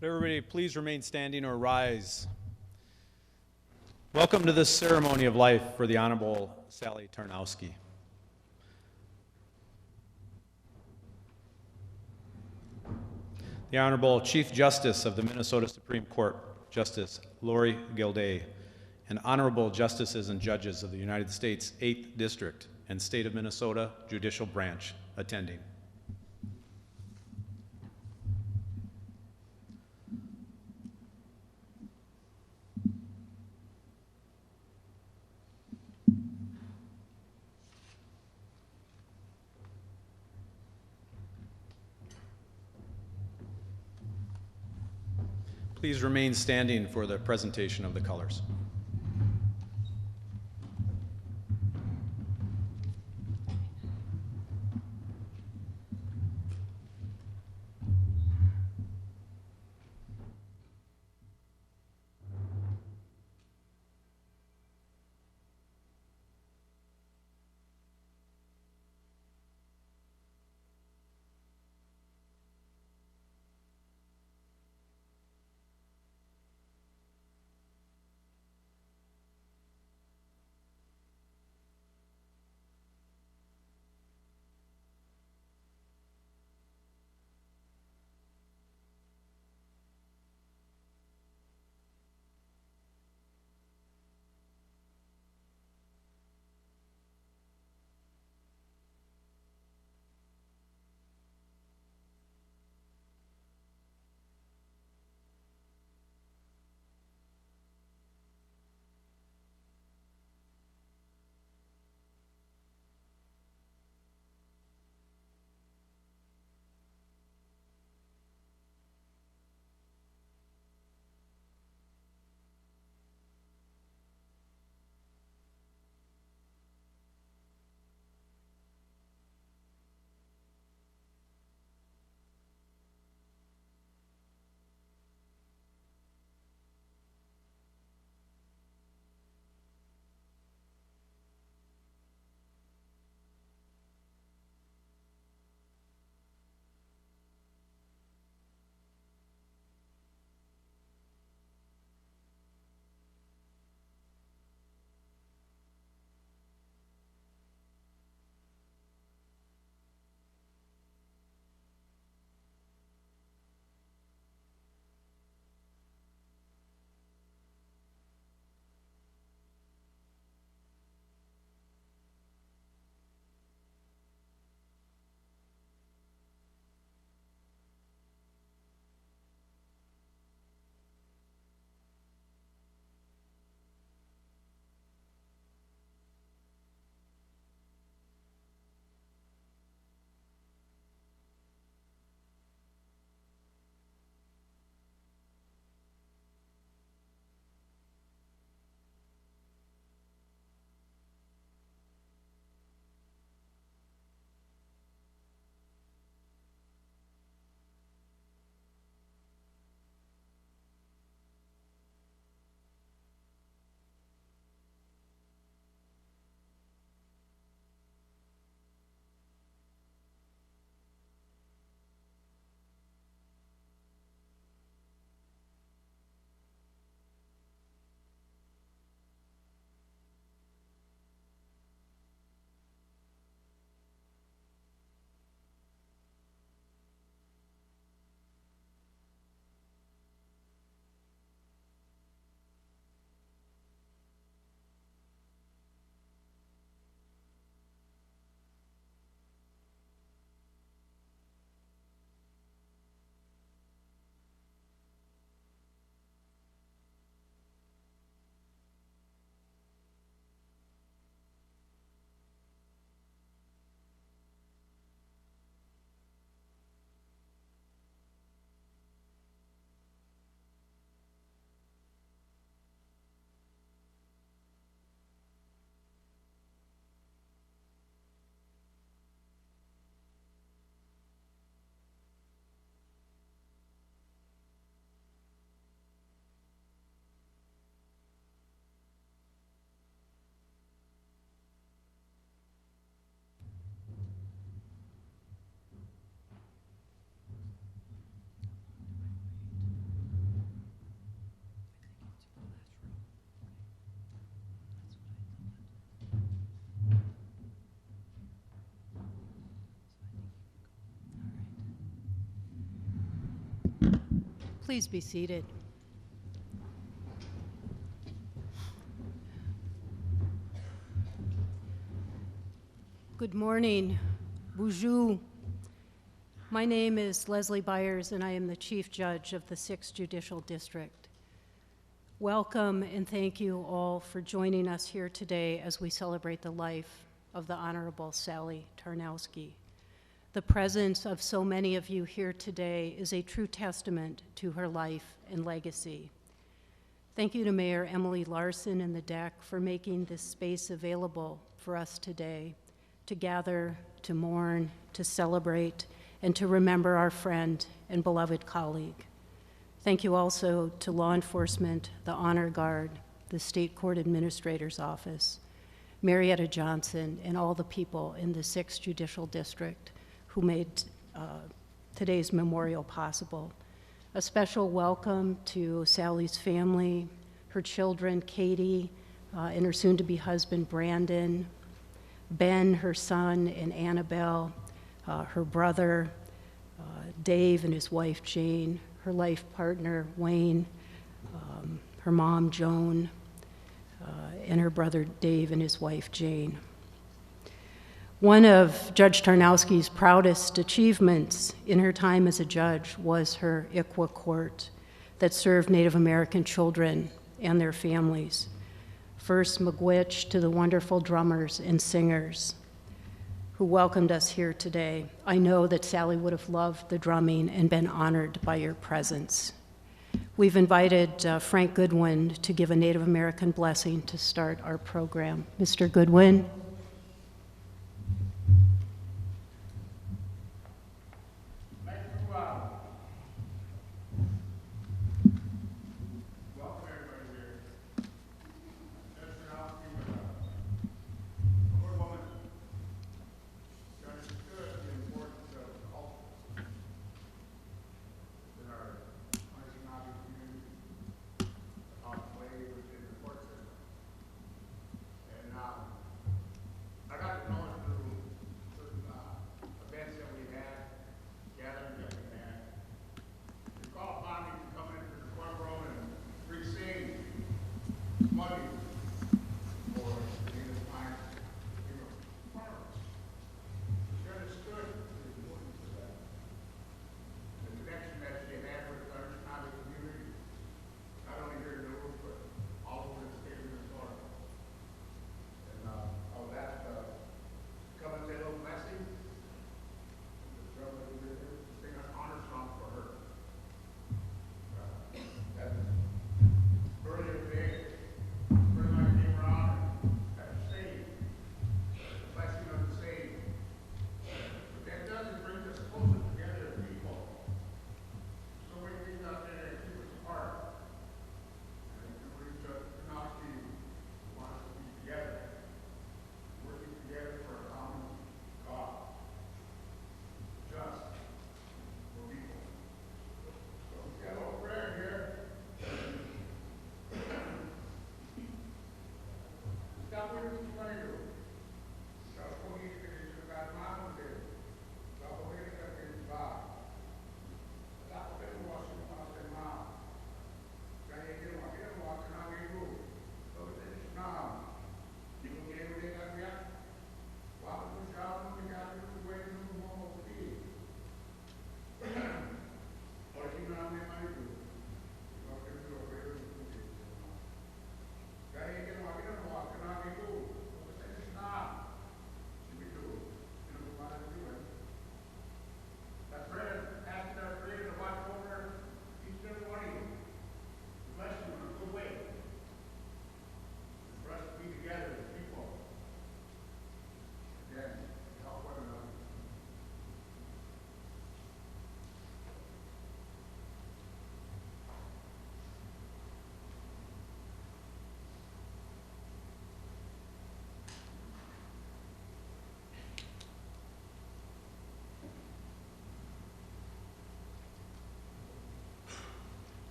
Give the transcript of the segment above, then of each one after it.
Would everybody please remain standing or rise? Welcome to this ceremony of life for the Honorable Sally Tarnowski. The Honorable Chief Justice of the Minnesota Supreme Court, Justice Lori Gilday, and Honorable Justices and Judges of the United States 8th District and State of Minnesota Judicial Branch attending. Please remain standing for the presentation of the colors. Please be seated. Good morning. Bonjour. My name is Leslie Byers, and I am the Chief Judge of the 6th Judicial District. Welcome and thank you all for joining us here today as we celebrate the life of the Honorable Sally Tarnowski. The presence of so many of you here today is a true testament to her life and legacy. Thank you to Mayor Emily Larson and the DECC for making this space available for us today to gather, to mourn, to celebrate, and to remember our friend and beloved colleague. Thank you also to law enforcement, the Honor Guard, the State Court Administrator's Office, Marietta Johnson, and all the people in the 6th Judicial District who made today's memorial possible. A special welcome to Sally's family, her children, Katie, and her soon-to-be husband, Brandon, Ben, her son, and Annabelle, her brother, Dave, and his wife, Jane, her life partner, Wayne, her mom, Joan, and her brother, Dave, and his wife, Jane. One of Judge Tarnowski's proudest achievements in her time as a judge was her ICWA court that served Native American children and their families. First, Miigwech, to the wonderful drummers and singers who welcomed us here today. I know that Sally would have loved the drumming and been honored by your presence. We've invited Frank Goodwin to give a Native American blessing to start our program. Mr. Goodwin.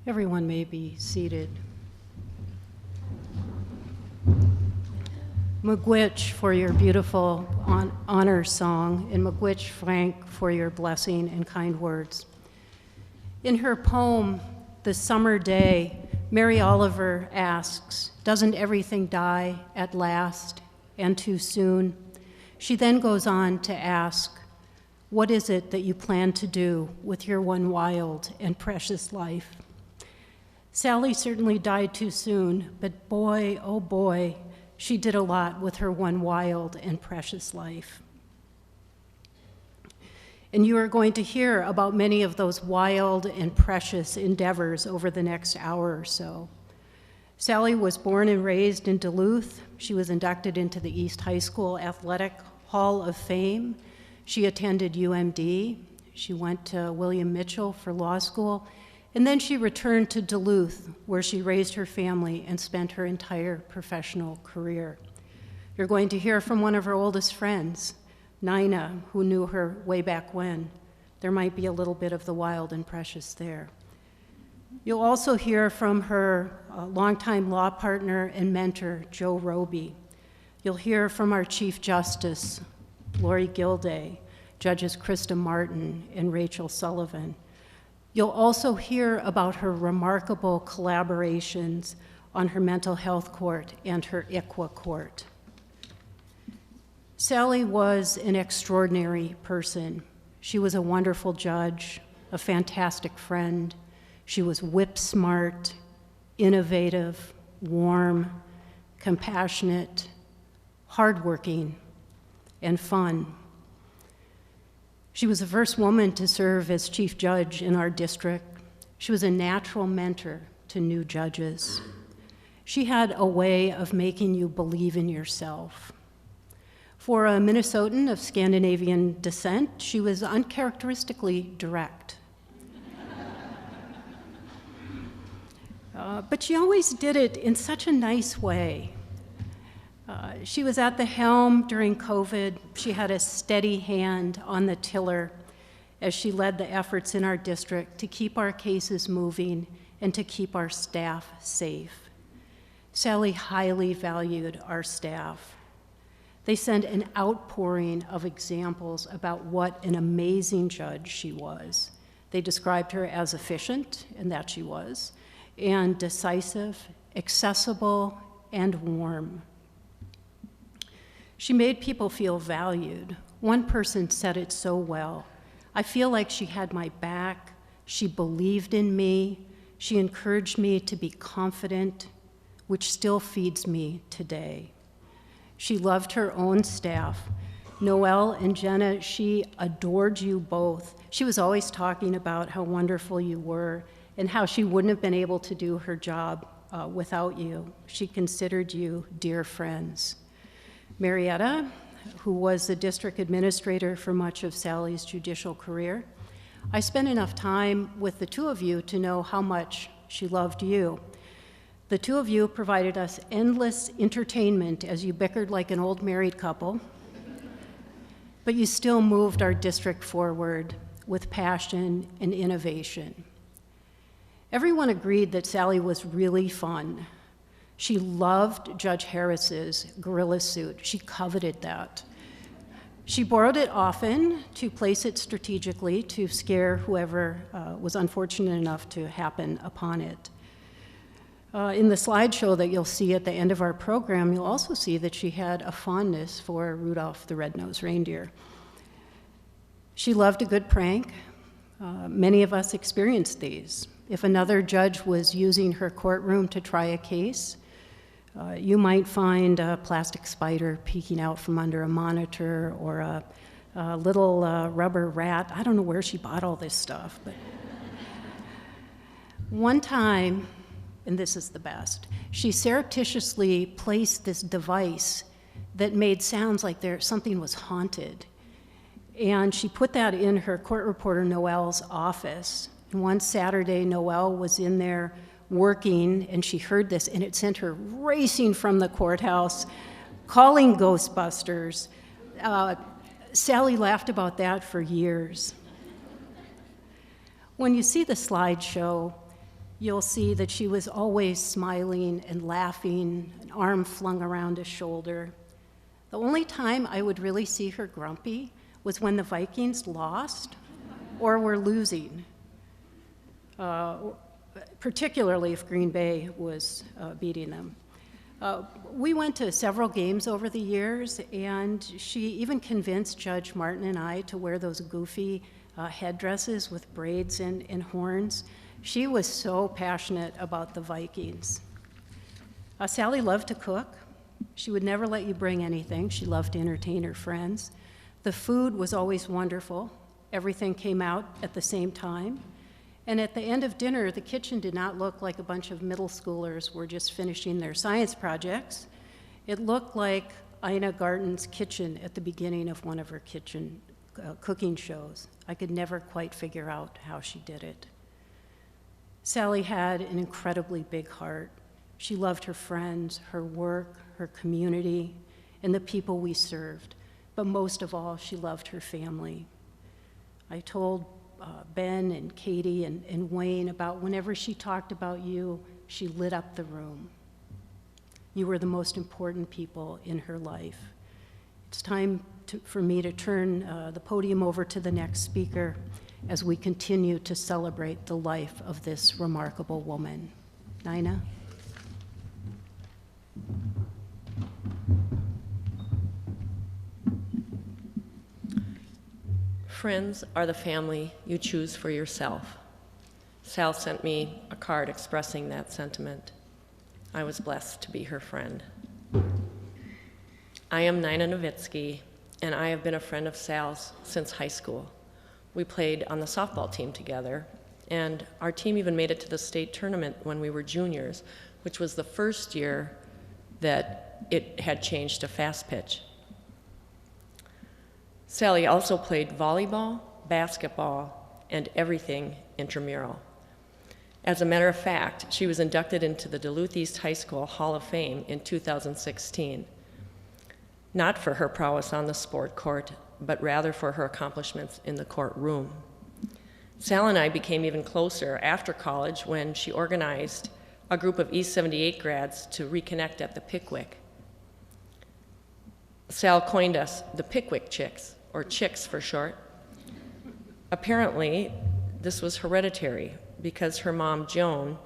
Everyone may be seated. Miigwech for your beautiful honor song, and Miigwech Frank for your blessing and kind words. In her poem, The Summer Day, Mary Oliver asks, "Doesn't everything die at last and too soon?" She then goes on to ask, "What is it that you plan to do with your one wild and precious life?" Sally certainly died too soon, but boy, oh boy, she did a lot with her one wild and precious life. And you are going to hear about many of those wild and precious endeavors over the next hour or so. Sally was born and raised in Duluth. She was inducted into the East High School Athletic Hall of Fame. She attended UMD. She went to William Mitchell for law school. And then she returned to Duluth, where she raised her family and spent her entire professional career. You're going to hear from one of her oldest friends, Nina, who knew her way back when. There might be a little bit of the wild and precious there. You'll also hear from her longtime law partner and mentor, Joe Roby. You'll hear from our Chief Justice, Lori Gilday, Judges Krista Martin and Rachel Sullivan. You'll also hear about her remarkable collaborations on her mental health court and her ICWA court. Sally was an extraordinary person. She was a wonderful judge, a fantastic friend. She was whip smart, innovative, warm, compassionate, hardworking, and fun. She was the first woman to serve as chief judge in our district. She was a natural mentor to new judges. She had a way of making you believe in yourself. For a Minnesotan of Scandinavian descent, she was uncharacteristically direct. But she always did it in such a nice way. She was at the helm during COVID. She had a steady hand on the tiller as she led the efforts in our district to keep our cases moving and to keep our staff safe. Sally highly valued our staff. They sent an outpouring of examples about what an amazing judge she was. They described her as efficient, and that she was, and decisive, accessible, and warm. She made people feel valued. One person said it so well. "I feel like she had my back. She believed in me. She encouraged me to be confident, which still feeds me today." She loved her own staff. Noelle and Jenna, she adored you both. She was always talking about how wonderful you were and how she wouldn't have been able to do her job without you. She considered you dear friends. Marietta, who was the district administrator for much of Sally's judicial career, I spent enough time with the two of you to know how much she loved you. The two of you provided us endless entertainment as you bickered like an old married couple, but you still moved our district forward with passion and innovation. Everyone agreed that Sally was really fun. She loved Judge Harris's gorilla suit. She coveted that. She borrowed it often to place it strategically to scare whoever was unfortunate enough to happen upon it. In the slideshow that you'll see at the end of our program, you'll also see that she had a fondness for Rudolph the Red-Nosed Reindeer. She loved a good prank. Many of us experienced these. If another judge was using her courtroom to try a case, you might find a plastic spider peeking out from under a monitor or a little rubber rat. I don't know where she bought all this stuff, but one time, and this is the best, she surreptitiously placed this device that made sounds like something was haunted. And she put that in her court reporter Noelle's office. And one Saturday, Noelle was in there working, and she heard this, and it sent her racing from the courthouse, calling Ghostbusters. Sally laughed about that for years. When you see the slideshow, you'll see that she was always smiling and laughing, an arm flung around a shoulder. The only time I would really see her grumpy was when the Vikings lost or were losing, particularly if Green Bay was beating them. We went to several games over the years, and she even convinced Judge Martin and I to wear those goofy headdresses with braids and horns. She was so passionate about the Vikings. Sally loved to cook. She would never let you bring anything. She loved to entertain her friends. The food was always wonderful. Everything came out at the same time. And at the end of dinner, the kitchen did not look like a bunch of middle schoolers were just finishing their science projects. It looked like Ina Garten's kitchen at the beginning of one of her kitchen cooking shows. I could never quite figure out how she did it. Sally had an incredibly big heart. She loved her friends, her work, her community, and the people we served. But most of all, she loved her family. I told Ben and Katie and Wayne about whenever she talked about you, she lit up the room. You were the most important people in her life. It's time for me to turn the podium over to the next speaker as we continue to celebrate the life of this remarkable woman. Nina? Friends are the family you choose for yourself. Sal sent me a card expressing that sentiment. I was blessed to be her friend. I am Nina Nowitzki, and I have been a friend of Sal's since high school. We played on the softball team together, and our team even made it to the state tournament when we were juniors, which was the first year that it had changed to fast pitch. Sally also played volleyball, basketball, and everything intramural. As a matter of fact, she was inducted into the Duluth East High School Hall of Fame in 2016, not for her prowess on the sport court, but rather for her accomplishments in the courtroom. Sal and I became even closer after college when she organized a group of East 78 grads to reconnect at the Pickwick. Sal coined us the Pickwick Chicks, or Chicks for short. Apparently, this was hereditary because her mom, Joan,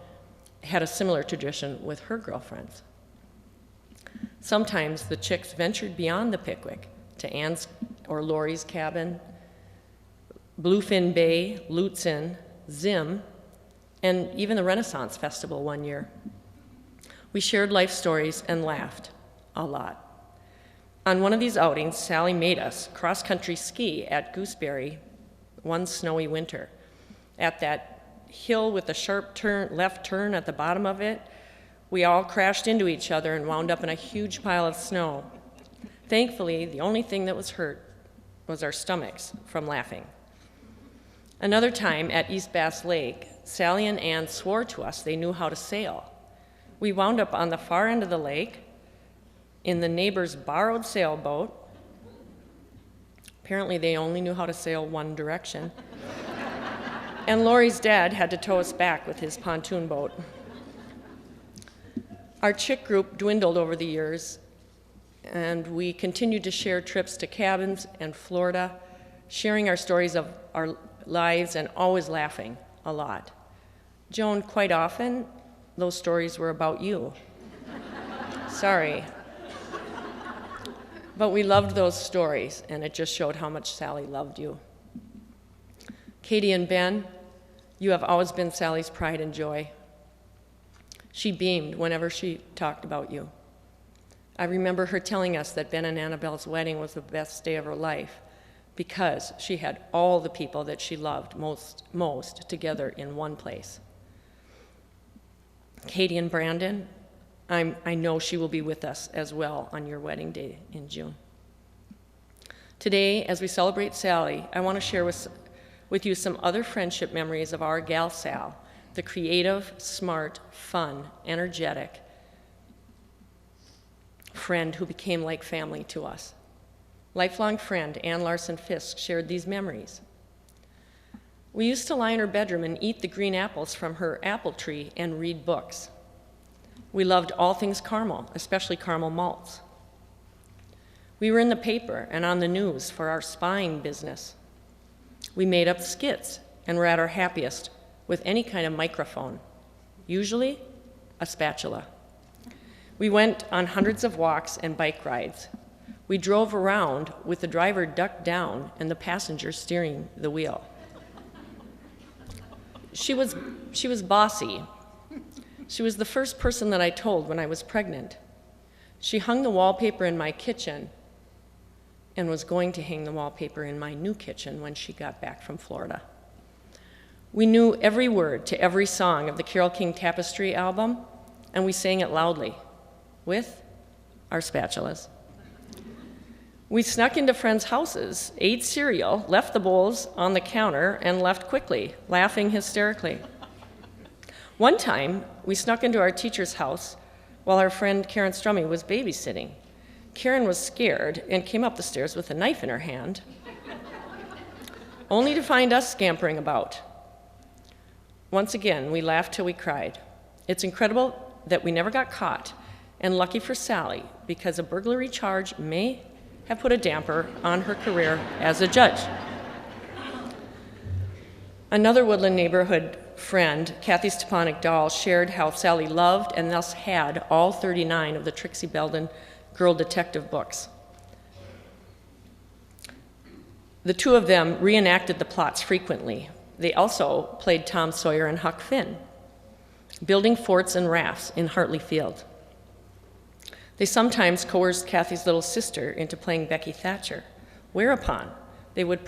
had a similar tradition with her girlfriends. Sometimes the Chicks ventured beyond the Pickwick to Anne's or Lori's cabin, Bluefin Bay, Lutzen, Zim, and even the Renaissance Festival one year. We shared life stories and laughed a lot. On one of these outings, Sally made us cross-country ski at Gooseberry one snowy winter. At that hill with the sharp left turn at the bottom of it, we all crashed into each other and wound up in a huge pile of snow. Thankfully, the only thing that was hurt was our stomachs from laughing. Another time at East Bass Lake, Sally and Ann swore to us they knew how to sail. We wound up on the far end of the lake in the neighbor's borrowed sailboat. Apparently they only knew how to sail one direction. And Lori's dad had to tow us back with his pontoon boat. Our chick group dwindled over the years, and we continued to share trips to cabins and Florida, sharing our stories of our lives and always laughing a lot. Joan, quite often, those stories were about you. Sorry. But we loved those stories, and it just showed how much Sally loved you. Katie and Ben, you have always been Sally's pride and joy. She beamed whenever she talked about you. I remember her telling us that Ben and Annabelle's wedding was the best day of her life because she had all the people that she loved most together in one place. Katie and Brandon, I know she will be with us as well on your wedding day in June. Today, as we celebrate Sally, I want to share with you some other friendship memories of our gal Sal, the creative, smart, fun, energetic friend who became like family to us. Lifelong friend Ann Larson Fisk shared these memories. We used to lie in her bedroom and eat the green apples from her apple tree and read books. We loved all things caramel, especially caramel malts. We were in the paper and on the news for our spying business. We made up skits and were at our happiest with any kind of microphone, usually a spatula. We went on hundreds of walks and bike rides. We drove around with the driver ducked down and the passenger steering the wheel. She was bossy. She was the first person that I told when I was pregnant. She hung the wallpaper in my kitchen and was going to hang the wallpaper in my new kitchen when she got back from Florida. We knew every word to every song of the Carole King Tapestry album, and we sang it loudly with our spatulas. We snuck into friends' houses, ate cereal, left the bowls on the counter, and left quickly, laughing hysterically. One time, we snuck into our teacher's house while our friend Karen Strummy was babysitting. Karen was scared and came up the stairs with a knife in her hand, only to find us scampering about. Once again, we laughed till we cried. It's incredible that we never got caught, and lucky for Sally, because a burglary charge may have put a damper on her career as a judge. Another Woodland neighborhood friend, Kathy Stepanek Dahl, shared how Sally loved and thus had all 39 of the Trixie Belden girl detective books. The two of them reenacted the plots frequently. They also played Tom Sawyer and Huck Finn, building forts and rafts in Hartley Field. They sometimes coerced Kathy's little sister into playing Becky Thatcher, whereupon they would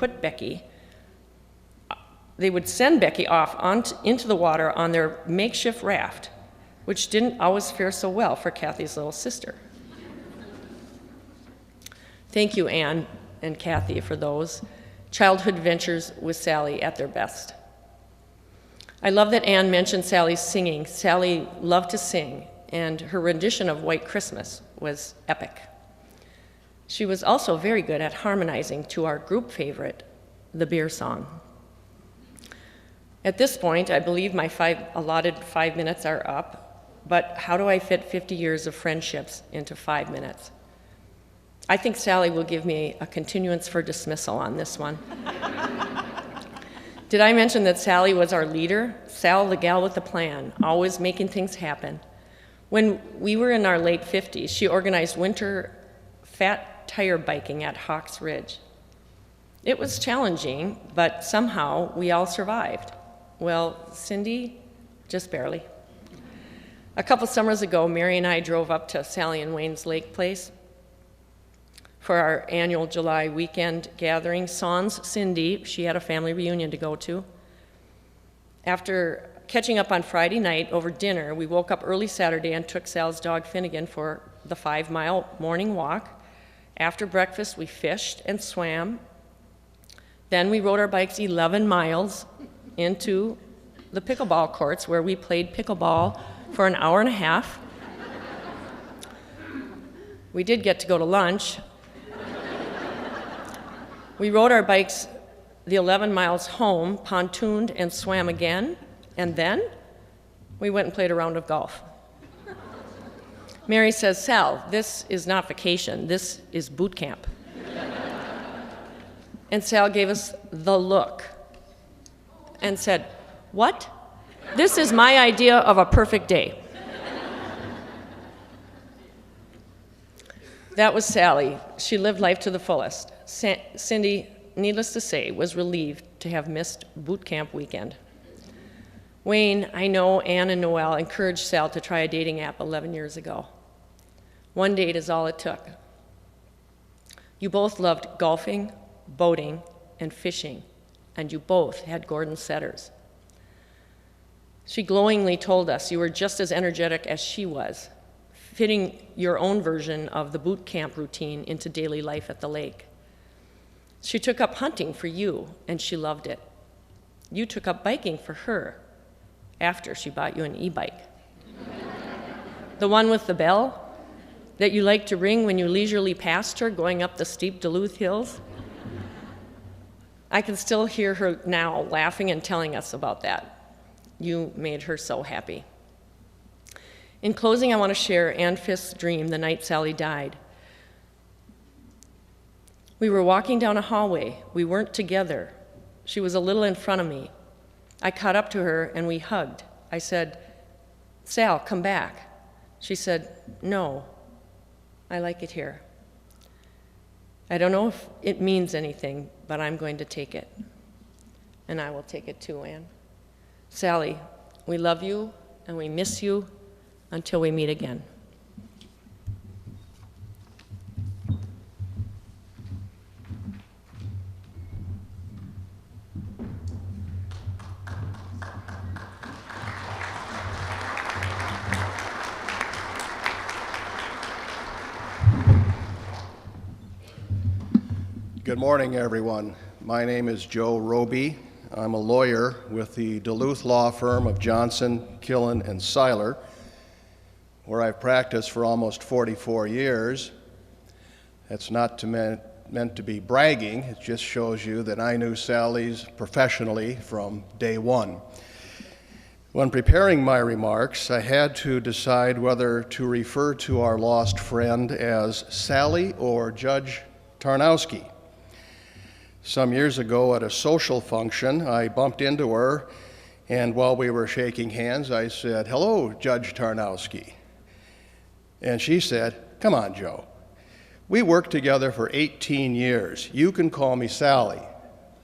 send Becky off into the water on their makeshift raft, which didn't always fare so well for Kathy's little sister. Thank you, Anne and Kathy, for those childhood adventures with Sally at their best. I love that Anne mentioned Sally's singing. Sally loved to sing, and her rendition of White Christmas was epic. She was also very good at harmonizing to our group favorite, the beer song. At this point, I believe my allotted 5 minutes are up, but how do I fit 50 years of friendships into 5 minutes? I think Sally will give me a continuance for dismissal on this one. Did I mention that Sally was our leader? Sal, the gal with the plan, always making things happen. When we were in our late 50s, she organized winter fat tire biking at Hawks Ridge. It was challenging, but somehow we all survived. Well, Cindy, just barely. A couple summers ago, Mary and I drove up to Sally and Wayne's Lake Place for our annual July weekend gathering. Sans Cindy, she had a family reunion to go to. After catching up on Friday night over dinner, we woke up early Saturday and took Sal's dog Finnegan for the 5-mile morning walk. After breakfast, we fished and swam. Then we rode our bikes 11 miles into the pickleball courts where we played pickleball for an hour and a half. We did get to go to lunch. We rode our bikes the 11 miles home, pontooned and swam again, and then we went and played a round of golf. Mary says, "Sal, this is not vacation, this is boot camp." And Sal gave us the look and said, "What? This is my idea of a perfect day." That was Sally. She lived life to the fullest. Cindy, needless to say, was relieved to have missed boot camp weekend. Wayne, I know Anne and Noelle encouraged Sal to try a dating app 11 years ago. One date is all it took. You both loved golfing, boating, and fishing, and you both had Gordon setters. She glowingly told us you were just as energetic as she was, fitting your own version of the boot camp routine into daily life at the lake. She took up hunting for you, and she loved it. You took up biking for her after she bought you an e-bike. The one with the bell that you liked to ring when you leisurely passed her going up the steep Duluth hills. I can still hear her now laughing and telling us about that. You made her so happy. In closing, I want to share Ann Fisk's dream the night Sally died. We were walking down a hallway. We weren't together. She was a little in front of me. I caught up to her and we hugged. I said, "Sal, come back." She said, "No, I like it here." I don't know if it means anything, but I'm going to take it. And I will take it too, Ann. Sally, we love you and we miss you until we meet again. Good morning, everyone. My name is Joe Roby. I'm a lawyer with the Duluth law firm of Johnson, Killen, and Seiler, where I've practiced for almost 44 years. That's not meant to be bragging. It just shows you that I knew Sally's professionally from day one. When preparing my remarks, I had to decide whether to refer to our lost friend as Sally or Judge Tarnowski. Some years ago at a social function, I bumped into her, and while we were shaking hands, I said, "Hello, Judge Tarnowski." And she said, "Come on, Joe. We worked together for 18 years. You can call me Sally."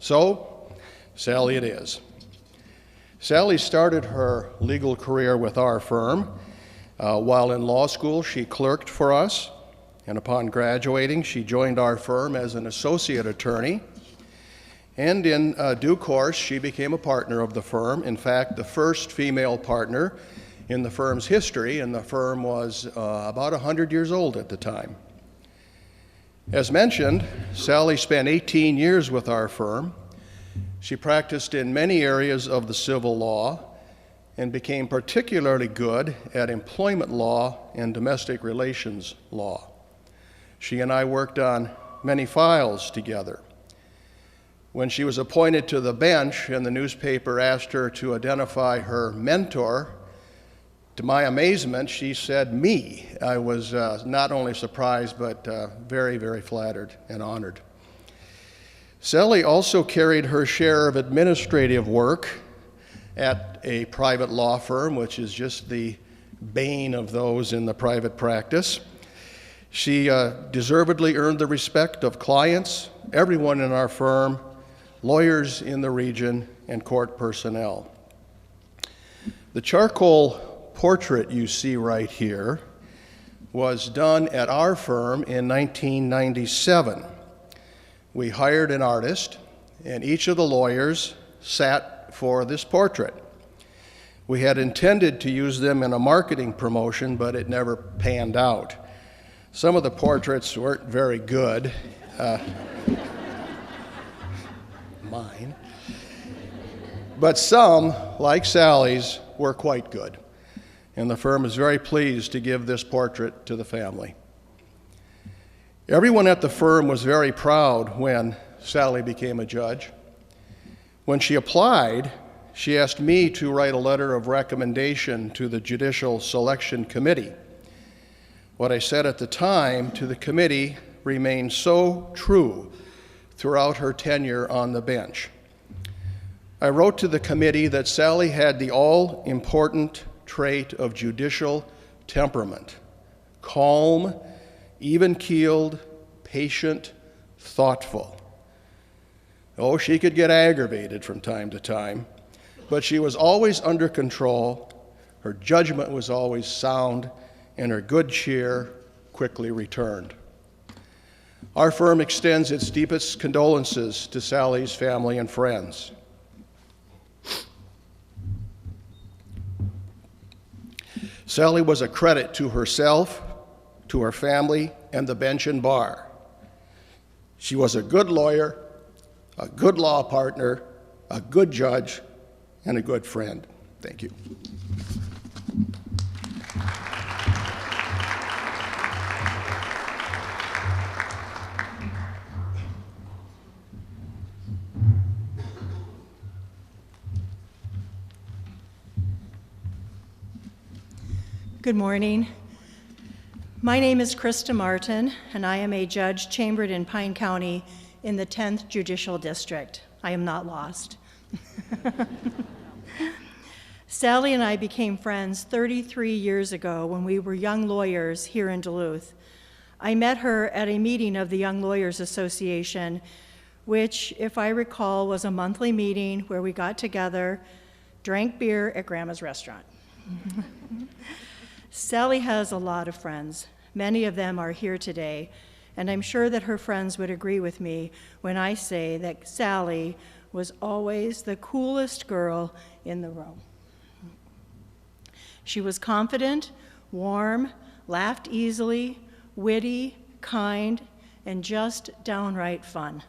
So, Sally it is. Sally started her legal career with our firm. While in law school, she clerked for us, and upon graduating, she joined our firm as an associate attorney. And in due course, she became a partner of the firm. In fact, the first female partner in the firm's history, and the firm was about 100 years old at the time. As mentioned, Sally spent 18 years with our firm. She practiced in many areas of the civil law and became particularly good at employment law and domestic relations law. She and I worked on many files together. When she was appointed to the bench and the newspaper asked her to identify her mentor, to my amazement, she said, "Me." I was not only surprised, but very, very flattered and honored. Sally also carried her share of administrative work at a private law firm, which is just the bane of those in the private practice. She deservedly earned the respect of clients, everyone in our firm, lawyers in the region, and court personnel. The charcoal portrait you see right here was done at our firm in 1997. We hired an artist, and each of the lawyers sat for this portrait. We had intended to use them in a marketing promotion, but it never panned out. Some of the portraits weren't very good. Mine. But some, like Sally's, were quite good. And the firm is very pleased to give this portrait to the family. Everyone at the firm was very proud when Sally became a judge. When she applied, she asked me to write a letter of recommendation to the Judicial Selection Committee. What I said at the time to the committee remained so true throughout her tenure on the bench. I wrote to the committee that Sally had the all-important trait of judicial temperament: calm, even-keeled, patient, thoughtful. Oh, she could get aggravated from time to time, but she was always under control, her judgment was always sound, and her good cheer quickly returned. Our firm extends its deepest condolences to Sally's family and friends. Sally was a credit to herself, to her family, and the bench and bar. She was a good lawyer, a good law partner, a good judge, and a good friend. Thank you. Good morning. My name is Krista Martin, and I am a judge chambered in Pine County in the 10th Judicial District. I am not lost. Sally and I became friends 33 years ago when we were young lawyers here in Duluth. I met her at a meeting of the Young Lawyers Association, which, if I recall, was a monthly meeting where we got together, drank beer at Grandma's restaurant. Sally has a lot of friends. Many of them are here today, and I'm sure that her friends would agree with me when I say that Sally was always the coolest girl in the room. She was confident, warm, laughed easily, witty, kind, and just downright fun.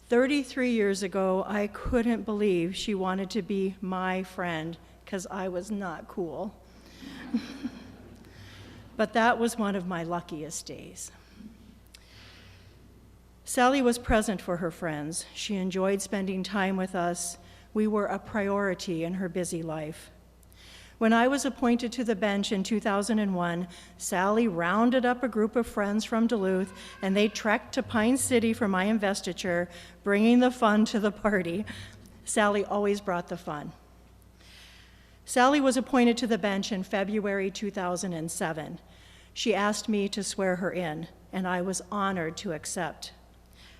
33 years ago, I couldn't believe she wanted to be my friend because I was not cool. But that was one of my luckiest days. Sally was present for her friends. She enjoyed spending time with us. We were a priority in her busy life. When I was appointed to the bench in 2001, Sally rounded up a group of friends from Duluth, and they trekked to Pine City for my investiture, bringing the fun to the party. Sally always brought the fun. Sally was appointed to the bench in February 2007. She asked me to swear her in, and I was honored to accept.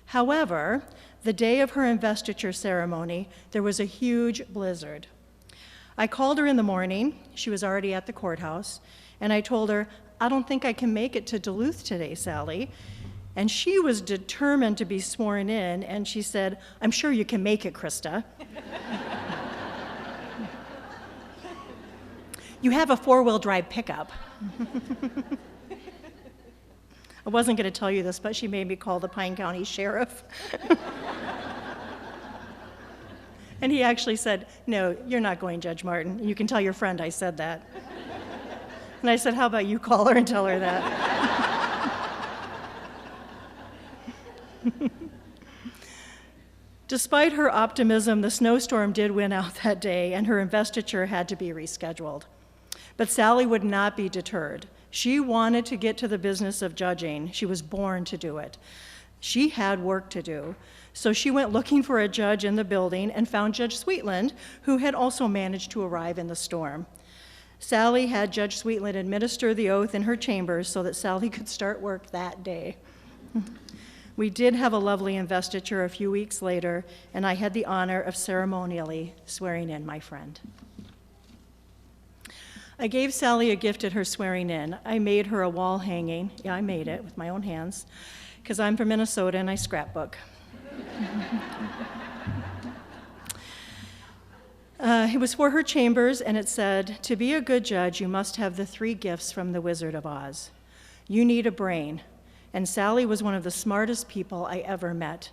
However, the day of her investiture ceremony, there was a huge blizzard. I called her in the morning. She was already at the courthouse, and I told her, "I don't think I can make it to Duluth today, Sally." And she was determined to be sworn in, and she said, "I'm sure you can make it, Krista." You have a four-wheel drive pickup. I wasn't going to tell you this, but she made me call the Pine County Sheriff. And he actually said, "No, you're not going, Judge Martin. You can tell your friend I said that." And I said, "How about you call her and tell her that?" Despite her optimism, the snowstorm did win out that day, and her investiture had to be rescheduled. But Sally would not be deterred. She wanted to get to the business of judging. She was born to do it. She had work to do. So she went looking for a judge in the building and found Judge Sweetland, who had also managed to arrive in the storm. Sally had Judge Sweetland administer the oath in her chambers so that Sally could start work that day. We did have a lovely investiture a few weeks later, and I had the honor of ceremonially swearing in my friend. I gave Sally a gift at her swearing in. I made her a wall hanging. Yeah, I made it with my own hands, because I'm from Minnesota and I scrapbook. It was for her chambers, and it said, "To be a good judge, you must have the 3 gifts from the Wizard of Oz. You need a brain." And Sally was one of the smartest people I ever met.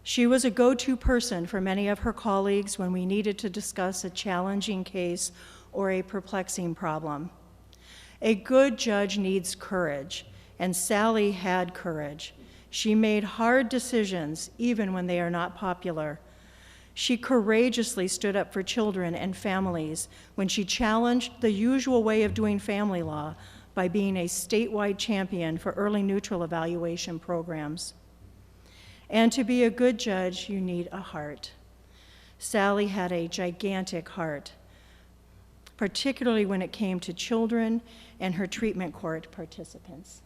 She was a go-to person for many of her colleagues when we needed to discuss a challenging case or a perplexing problem. A good judge needs courage, and Sally had courage. She made hard decisions, even when they are not popular. She courageously stood up for children and families when she challenged the usual way of doing family law by being a statewide champion for early neutral evaluation programs. And to be a good judge, you need a heart. Sally had a gigantic heart, particularly when it came to children and her treatment court participants.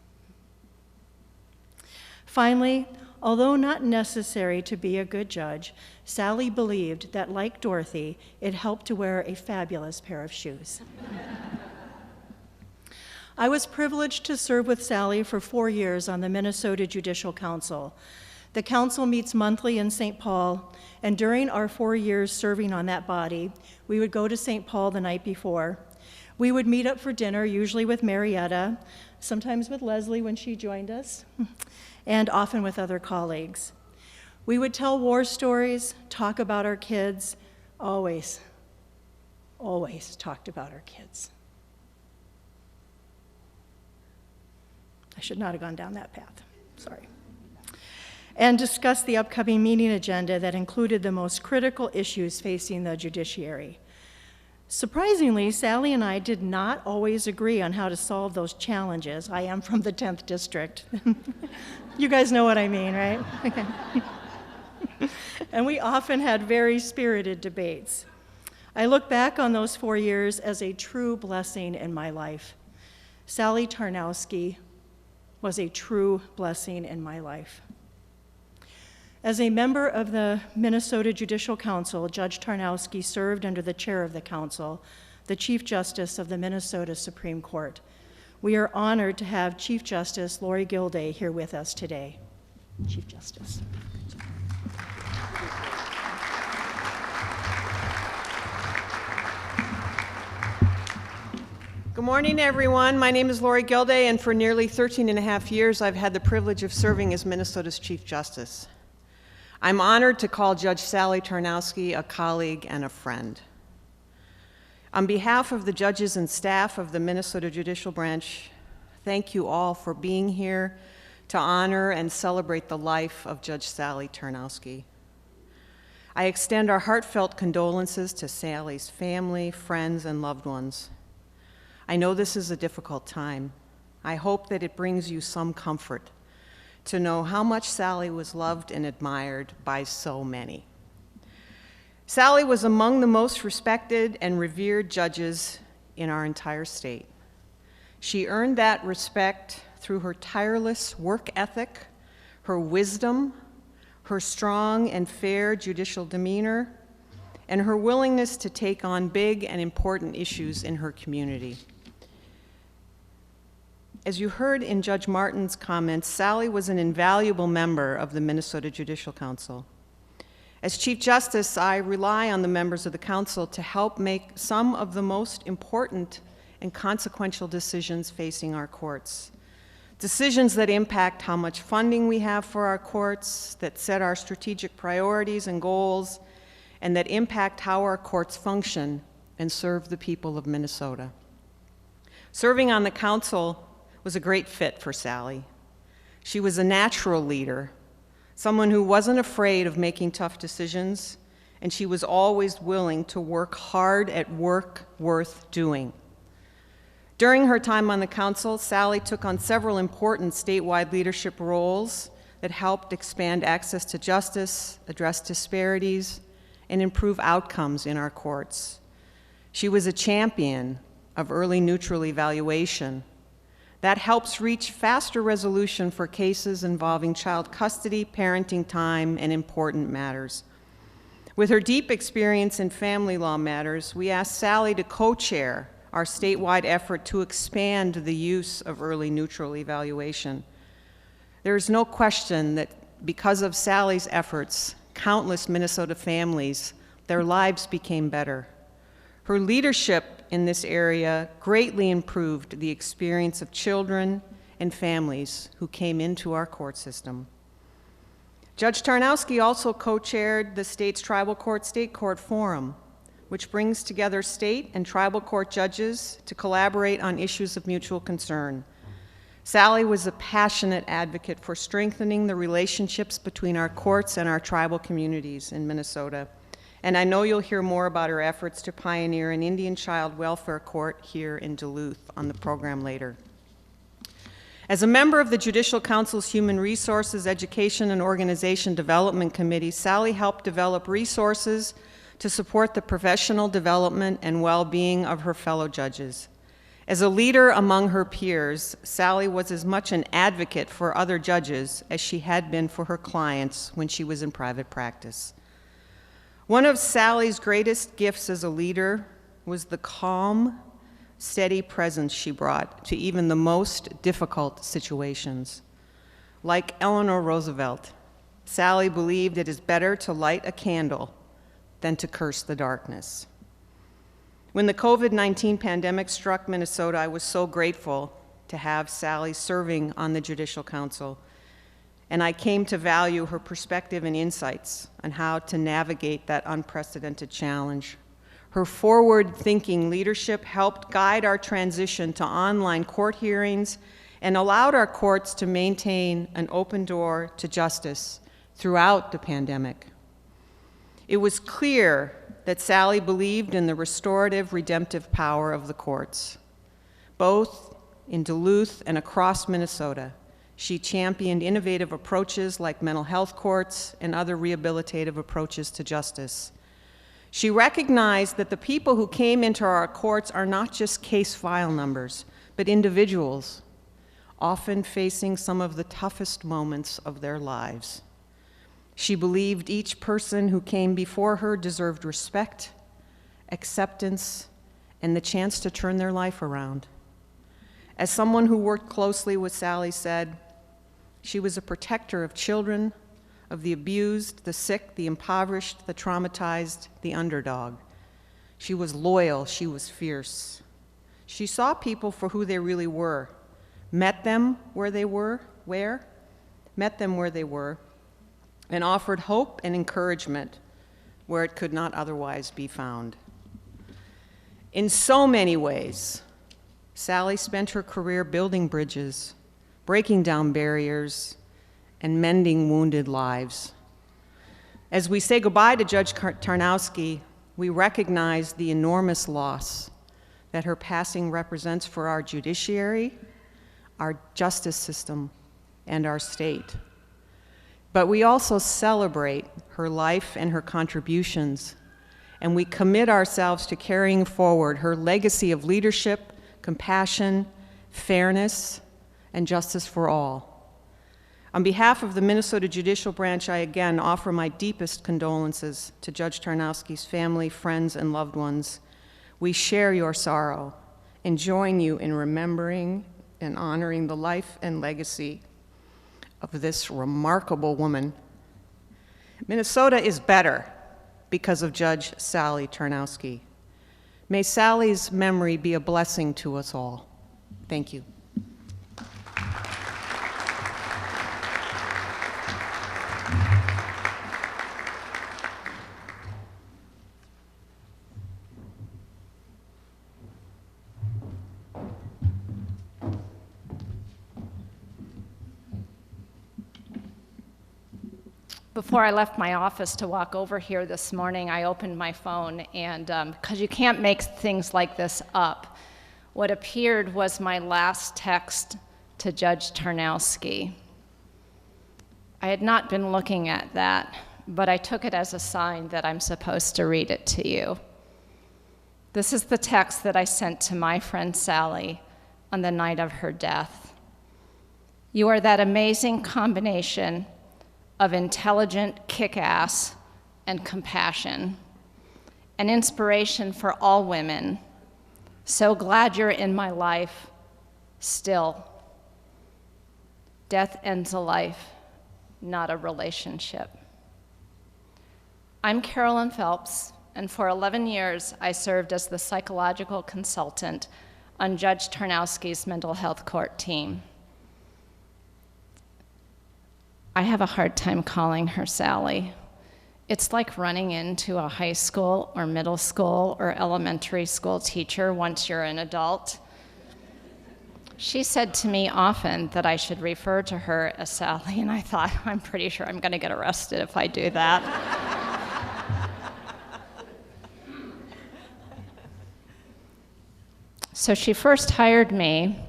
Finally, although not necessary to be a good judge, Sally believed that, like Dorothy, it helped to wear a fabulous pair of shoes. I was privileged to serve with Sally for 4 years on the Minnesota Judicial Council. The council meets monthly in St. Paul, and during our 4 years serving on that body, we would go to St. Paul the night before. We would meet up for dinner, usually with Marietta, sometimes with Leslie when she joined us, and often with other colleagues. We would tell war stories, talk about our kids, always talked about our kids. I should not have gone down that path, sorry. And discuss the upcoming meeting agenda that included the most critical issues facing the judiciary. Surprisingly, Sally and I did not always agree on how to solve those challenges. I am from the 10th District. You guys know what I mean, right? Okay. And we often had very spirited debates. I look back on those 4 years as a true blessing in my life. Sally Tarnowski was a true blessing in my life. As a member of the Minnesota Judicial Council, Judge Tarnowski served under the chair of the council, the Chief Justice of the Minnesota Supreme Court. We are honored to have Chief Justice Lori Gilday here with us today. Chief Justice. Good morning, everyone. My name is Lori Gilday, and for nearly 13 and a half years, I've had the privilege of serving as Minnesota's Chief Justice. I'm honored to call Judge Sally Tarnowski a colleague and a friend. On behalf of the judges and staff of the Minnesota Judicial Branch, thank you all for being here to honor and celebrate the life of Judge Sally Tarnowski. I extend our heartfelt condolences to Sally's family, friends, and loved ones. I know this is a difficult time. I hope that it brings you some comfort to know how much Sally was loved and admired by so many. Sally was among the most respected and revered judges in our entire state. She earned that respect through her tireless work ethic, her wisdom, her strong and fair judicial demeanor, and her willingness to take on big and important issues in her community. As you heard in Judge Martin's comments, Sally was an invaluable member of the Minnesota Judicial Council. As Chief Justice, I rely on the members of the council to help make some of the most important and consequential decisions facing our courts. Decisions that impact how much funding we have for our courts, that set our strategic priorities and goals, and that impact how our courts function and serve the people of Minnesota. Serving on the council was a great fit for Sally. She was a natural leader, someone who wasn't afraid of making tough decisions, and she was always willing to work hard at work worth doing. During her time on the council, Sally took on several important statewide leadership roles that helped expand access to justice, address disparities, and improve outcomes in our courts. She was a champion of early neutral evaluation. That helps reach faster resolution for cases involving child custody, parenting time, and important matters. With her deep experience in family law matters, we asked Sally to co-chair our statewide effort to expand the use of early neutral evaluation. There is no question that because of Sally's efforts, countless Minnesota families, their lives became better. Her leadership in this area greatly improved the experience of children and families who came into our court system. Judge Tarnowski also co-chaired the state's Tribal Court State Court Forum, which brings together state and tribal court judges to collaborate on issues of mutual concern. Sally was a passionate advocate for strengthening the relationships between our courts and our tribal communities in Minnesota. And I know you'll hear more about her efforts to pioneer an Indian child welfare court here in Duluth on the program later. As a member of the Judicial Council's Human Resources, Education, and Organization Development Committee, Sally helped develop resources to support the professional development and well-being of her fellow judges. As a leader among her peers, Sally was as much an advocate for other judges as she had been for her clients when she was in private practice. One of Sally's greatest gifts as a leader was the calm, steady presence she brought to even the most difficult situations. Like Eleanor Roosevelt, Sally believed it is better to light a candle than to curse the darkness. When the COVID-19 pandemic struck Minnesota, I was so grateful to have Sally serving on the Judicial Council, and I came to value her perspective and insights on how to navigate that unprecedented challenge. Her forward-thinking leadership helped guide our transition to online court hearings and allowed our courts to maintain an open door to justice throughout the pandemic. It was clear that Sally believed in the restorative, redemptive power of the courts. Both in Duluth and across Minnesota, she championed innovative approaches like mental health courts and other rehabilitative approaches to justice. She recognized that the people who came into our courts are not just case file numbers, but individuals, often facing some of the toughest moments of their lives. She believed each person who came before her deserved respect, acceptance, and the chance to turn their life around. As someone who worked closely with Sally said, she was a protector of children, of the abused, the sick, the impoverished, the traumatized, the underdog. She was loyal, she was fierce. She saw people for who they really were, met them where they were, and offered hope and encouragement where it could not otherwise be found. In so many ways, Sally spent her career building bridges, breaking down barriers, and mending wounded lives. As we say goodbye to Judge Tarnowski, we recognize the enormous loss that her passing represents for our judiciary, our justice system, and our state. But we also celebrate her life and her contributions, and we commit ourselves to carrying forward her legacy of leadership, compassion, fairness, and justice for all. On behalf of the Minnesota Judicial Branch, I again offer my deepest condolences to Judge Tarnowski's family, friends, and loved ones. We share your sorrow and join you in remembering and honoring the life and legacy of this remarkable woman. Minnesota is better because of Judge Sally Tarnowski. May Sally's memory be a blessing to us all. Thank you. Before I left my office to walk over here this morning, I opened my phone, and because you can't make things like this up, what appeared was my last text to Judge Tarnowski. I had not been looking at that, but I took it as a sign that I'm supposed to read it to you. This is the text that I sent to my friend Sally on the night of her death. You are that amazing combination of intelligent kick-ass and compassion, an inspiration for all women. So glad you're in my life still. Death ends a life, not a relationship. I'm Carolyn Phelps, and for 11 years I served as the psychological consultant on Judge Tarnowski's mental health court team. I have a hard time calling her Sally. It's like running into a high school or middle school or elementary school teacher once you're an adult. She said to me often that I should refer to her as Sally, and I thought, I'm pretty sure I'm gonna get arrested if I do that. So she first hired me.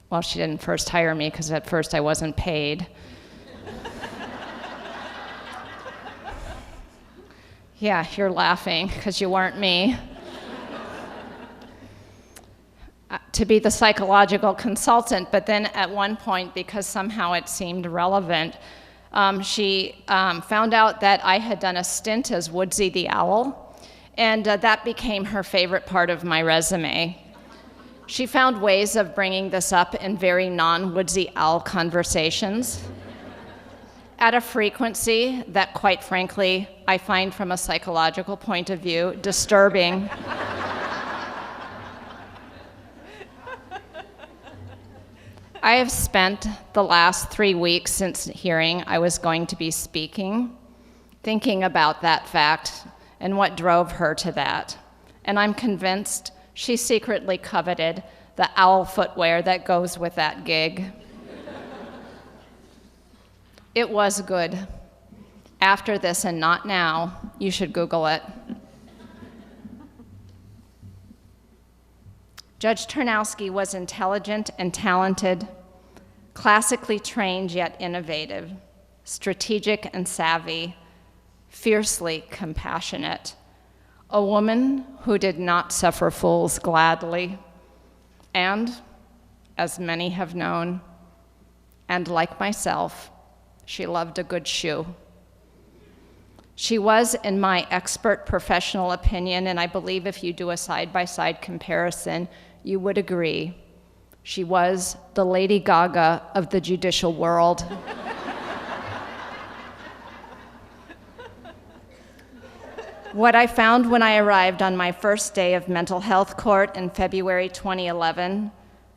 Well, she didn't first hire me because at first I wasn't paid. Yeah, you're laughing because you weren't me. To be the psychological consultant, but then at one point, because somehow it seemed relevant, she found out that I had done a stint as Woodsy the Owl, and that became her favorite part of my resume. She found ways of bringing this up in very non-Woodsy Owl conversations at a frequency that, quite frankly, I find from a psychological point of view disturbing. I have spent the last 3 weeks since hearing I was going to be speaking, thinking about that fact and what drove her to that. And I'm convinced she secretly coveted the owl footwear that goes with that gig. It was good. After this and not now, You should Google it. Judge Tarnowski was intelligent and talented, classically trained yet innovative, strategic and savvy, fiercely compassionate, a woman who did not suffer fools gladly, and, as many have known, and like myself, she loved a good shoe. She was, in my expert professional opinion, and I believe if you do a side-by-side comparison, you would agree, she was the Lady Gaga of the judicial world. What I found when I arrived on my first day of mental health court in February 2011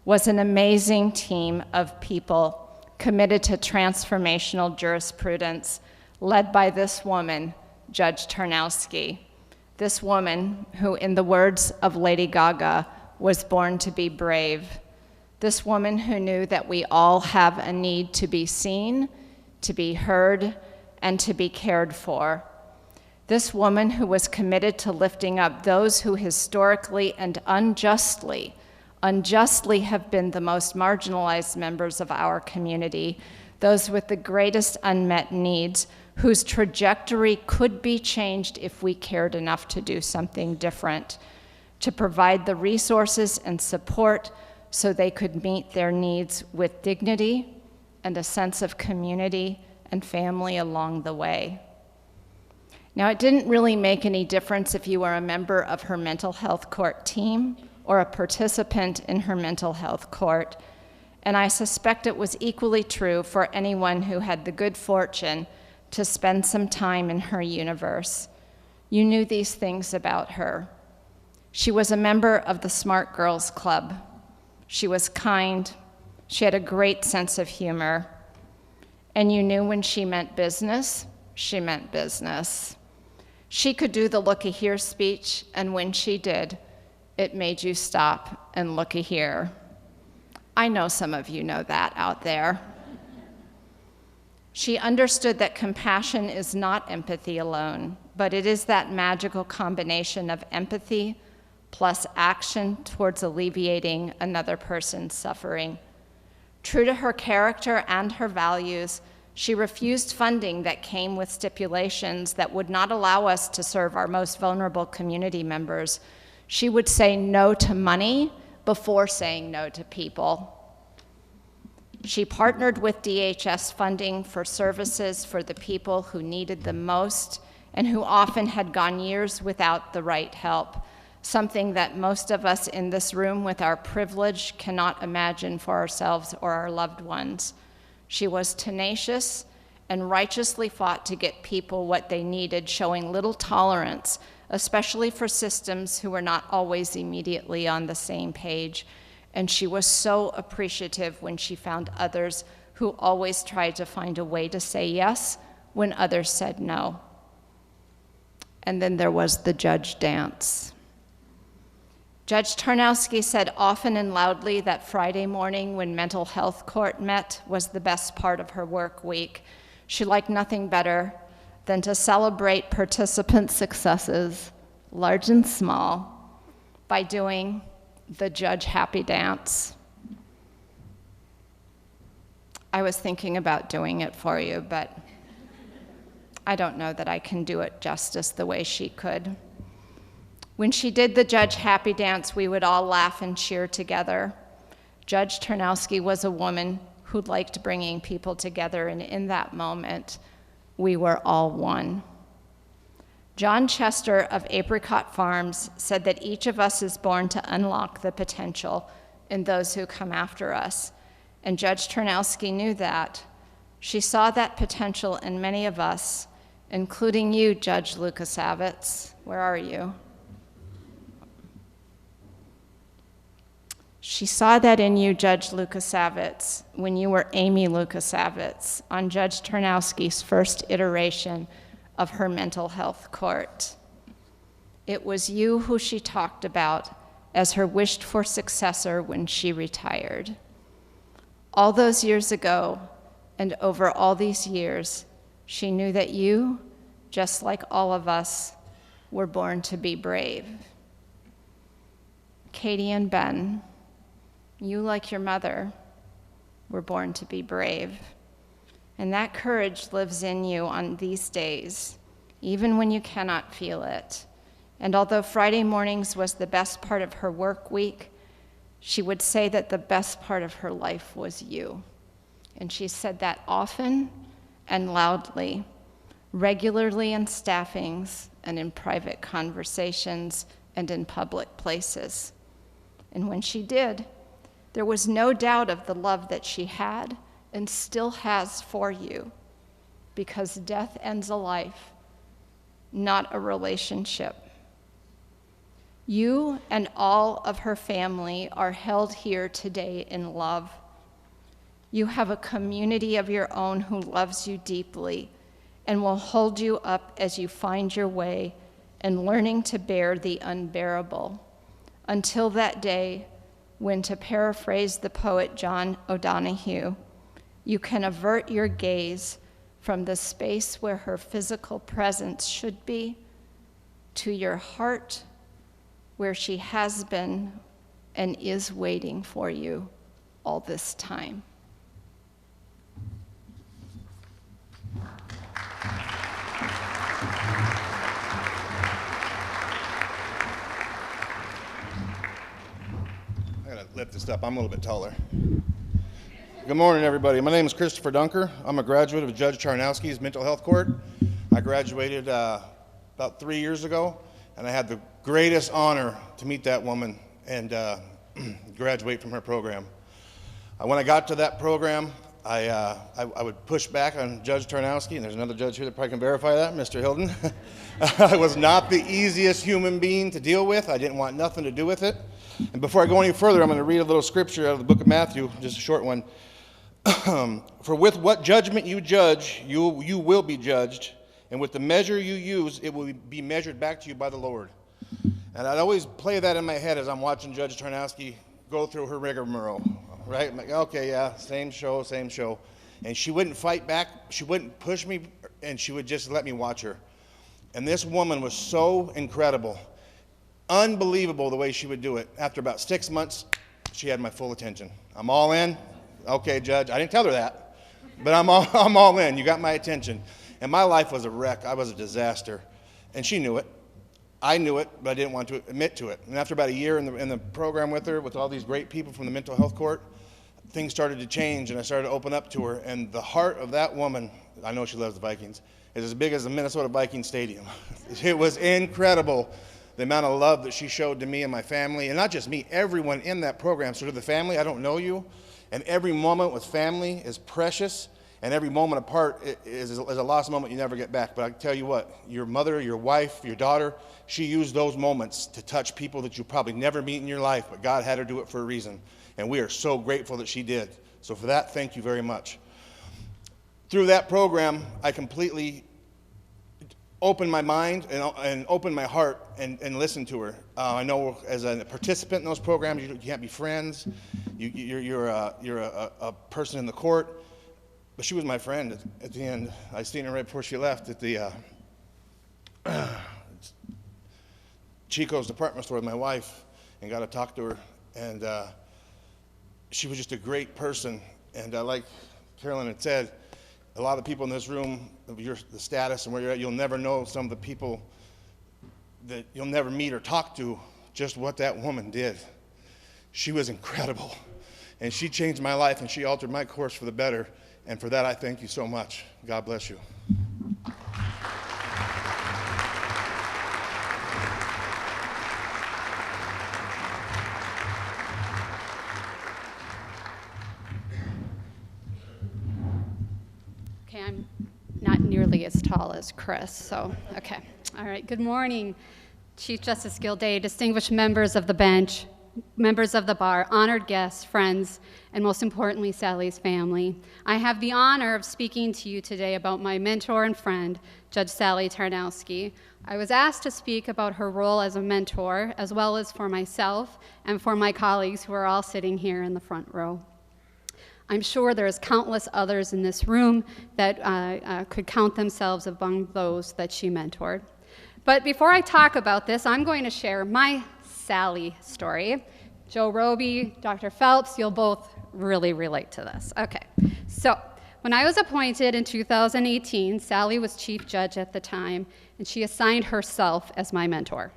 was an amazing team of people committed to transformational jurisprudence, led by this woman, Judge Tarnowski. This woman who, in the words of Lady Gaga, was born to be brave. This woman who knew that we all have a need to be seen, to be heard, and to be cared for. This woman who was committed to lifting up those who historically and unjustly have been the most marginalized members of our community, those with the greatest unmet needs, whose trajectory could be changed if we cared enough to do something different, to provide the resources and support so they could meet their needs with dignity and a sense of community and family along the way. Now, it didn't really make any difference if you were a member of her mental health court team or a participant in her mental health court, and I suspect it was equally true for anyone who had the good fortune to spend some time in her universe. You knew these things about her. She was a member of the Smart Girls Club. She was kind. She had a great sense of humor. And you knew when she meant business, she meant business. She could do the looky here speech, and when she did, it made you stop and looky here. I know some of you know that out there. She understood that compassion is not empathy alone, but it is that magical combination of empathy plus action towards alleviating another person's suffering. True to her character and her values, she refused funding that came with stipulations that would not allow us to serve our most vulnerable community members. She would say no to money before saying no to people. She partnered with DHS funding for services for the people who needed them most and who often had gone years without the right help, something that most of us in this room with our privilege cannot imagine for ourselves or our loved ones. She was tenacious and righteously fought to get people what they needed, showing little tolerance, especially for systems who were not always immediately on the same page. And she was so appreciative when she found others who always tried to find a way to say yes when others said no. And then there was the judge dance. Judge Tarnowski said often and loudly that Friday morning when mental health court met was the best part of her work week. She liked nothing better than to celebrate participants' successes, large and small, by doing the judge happy dance. I was thinking about doing it for you, but I don't know that I can do it justice the way she could. When she did the judge happy dance, we would all laugh and cheer together. Judge Tarnowski was a woman who liked bringing people together, and in that moment, we were all one. John Chester of Apricot Farms said that each of us is born to unlock the potential in those who come after us, and Judge Tarnowski knew that. She saw that potential in many of us, including you, Judge Lukasavitz. Where are you? She saw that in you, Judge Lukasavitz, when you were Amy Lukasavitz on Judge Tarnowski's first iteration of her mental health court. It was you who she talked about as her wished-for successor when she retired. All those years ago, and over all these years, she knew that you just like all of us, were born to be brave. Katie and Ben, you, like your mother, were born to be brave. And that courage lives in you on these days, even when you cannot feel it. And although Friday mornings was the best part of her work week, she would say that the best part of her life was you. And she said that often and loudly, regularly in staffings and in private conversations and in public places. And when she did, there was no doubt of the love that she had and still has for you, because death ends a life, not a relationship. You and all of her family are held here today in love. You have a community of your own who loves you deeply and will hold you up as you find your way and learning to bear the unbearable, until that day when, to paraphrase the poet John O'Donohue, you can avert your gaze from the space where her physical presence should be to your heart, where she has been and is waiting for you all this time. I gotta lift this up. I'm a little bit taller. Good morning, everybody. My name is Christopher Dunker. I'm a graduate of Judge Tarnowski's mental health court. I graduated about 3 years ago, and I had the greatest honor to meet that woman and graduate from her program. When I got to that program, I would push back on Judge Tarnowski, and there's another judge here that probably can verify that, Mr. Hilden. I was not the easiest human being to deal with. I didn't want nothing to do with it. And before I go any further, I'm going to read a little scripture out of the book of Matthew, just a short one. For with what judgment you judge, you will be judged, and with the measure you use, it will be measured back to you by the Lord. And I'd always play that in my head as I'm watching Judge Tarnowski go through her rigmarole, right? I'm like, okay, yeah, same show. And she wouldn't fight back, she wouldn't push me, and she would just let me watch her. And this woman was so incredible, unbelievable the way she would do it. After about 6 months, she had my full attention. I'm all in. Okay, Judge, I didn't tell her that, but I'm all in. You got my attention. And my life was a wreck. I was a disaster. And she knew it. I knew it, but I didn't want to admit to it. And after about a year in the program with her, with all these great people from the mental health court, things started to change, and I started to open up to her. And the heart of that woman, I know she loves the Vikings, is as big as the Minnesota Vikings Stadium. It was incredible, the amount of love that she showed to me and my family. And not just me, everyone in that program. So to the family, I don't know you. And every moment with family is precious, and every moment apart is a lost moment you never get back. But I tell you what, your mother, your wife, your daughter, she used those moments to touch people that you probably never meet in your life, but God had her do it for a reason. And we are so grateful that she did. So for that, thank you very much. Through that program, I completely opened my mind and opened my heart and listened to her. I know as a participant in those programs, you can't be friends. You're a person in the court. But she was my friend at the end. I seen her right before she left at the Chico's department store with my wife and got to talk to her. And she was just a great person. And like Carolyn had said, a lot of people in this room, the status and where you're at, you'll never know some of the people that you'll never meet or talk to, just what that woman did. She was incredible. And she changed my life, and she altered my course for the better. And for that, I thank you so much. God bless you. Okay, I'm not nearly as tall as Chris, so, okay. All right, good morning, Chief Justice Gilday, distinguished members of the bench, members of the bar, honored guests, friends, and most importantly, Sally's family. I have the honor of speaking to you today about my mentor and friend, Judge Sally Tarnowski. I was asked to speak about her role as a mentor, as well as for myself and for my colleagues who are all sitting here in the front row. I'm sure there's countless others in this room that could count themselves among those that she mentored. But before I talk about this, I'm going to share my Sally story. Joe Roby, Dr. Phelps, you'll both really relate to this. Okay, so when I was appointed in 2018, Sally was chief judge at the time, and she assigned herself as my mentor.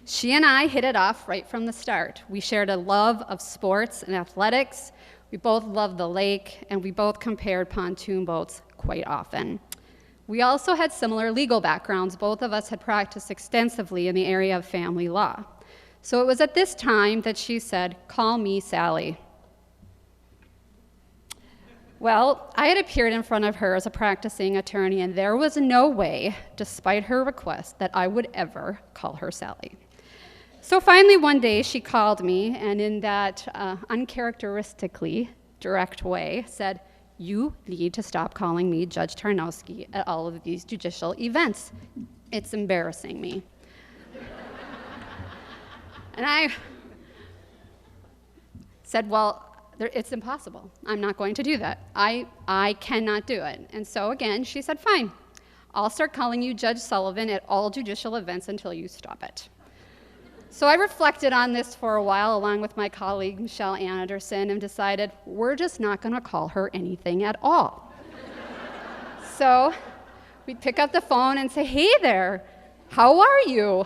She and I hit it off right from the start. We shared a love of sports and athletics. We both loved the lake, and we both compared pontoon boats quite often. We also had similar legal backgrounds. Both of us had practiced extensively in the area of family law. So it was at this time that she said, "Call me Sally." Well, I had appeared in front of her as a practicing attorney, and there was no way, despite her request, that I would ever call her Sally. So finally one day she called me, and in that uncharacteristically direct way said, "You need to stop calling me Judge Tarnowski at all of these judicial events. It's embarrassing me." And I said, "Well, it's impossible. I'm not going to do that. I cannot do it." And so again, she said, "Fine. I'll start calling you Judge Sullivan at all judicial events until you stop it." So I reflected on this for a while along with my colleague Michelle Anderson and decided we're just not going to call her anything at all. So we'd pick up the phone and say, "Hey there, how are you?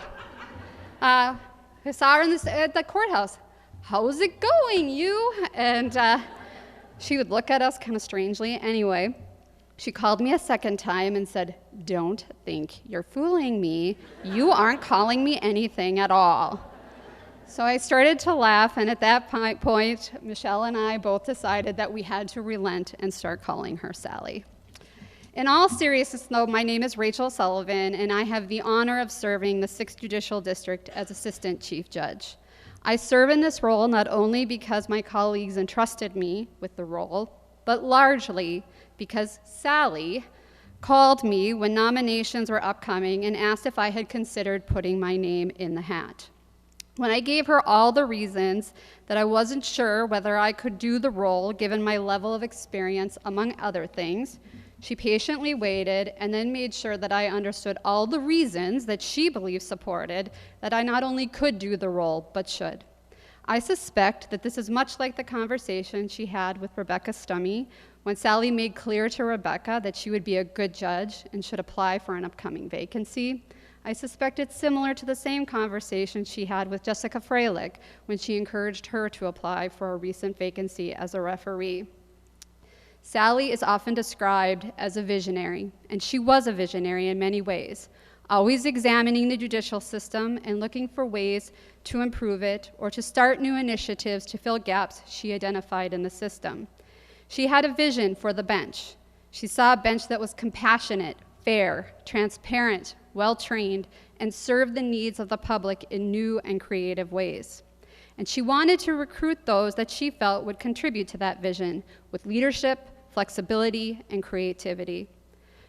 I saw her at the courthouse. How's it going, you?" And she would look at us kind of strangely. Anyway, she called me a second time and said, "Don't think you're fooling me. You aren't calling me anything at all." So I started to laugh, and at that point, Michelle and I both decided that we had to relent and start calling her Sally. In all seriousness, though, my name is Rachel Sullivan, and I have the honor of serving the 6th Judicial District as Assistant Chief Judge. I serve in this role not only because my colleagues entrusted me with the role, but largely because Sally called me when nominations were upcoming and asked if I had considered putting my name in the hat. When I gave her all the reasons that I wasn't sure whether I could do the role given my level of experience, among other things, she patiently waited and then made sure that I understood all the reasons that she believed supported that I not only could do the role, but should. I suspect that this is much like the conversation she had with Rebecca Stummy when Sally made clear to Rebecca that she would be a good judge and should apply for an upcoming vacancy. I suspect it's similar to the same conversation she had with Jessica Freilich when she encouraged her to apply for a recent vacancy as a referee. Sally is often described as a visionary, and she was a visionary in many ways, always examining the judicial system and looking for ways to improve it or to start new initiatives to fill gaps she identified in the system. She had a vision for the bench. She saw a bench that was compassionate, fair, transparent, well-trained, and served the needs of the public in new and creative ways. And she wanted to recruit those that she felt would contribute to that vision with leadership, flexibility, and creativity.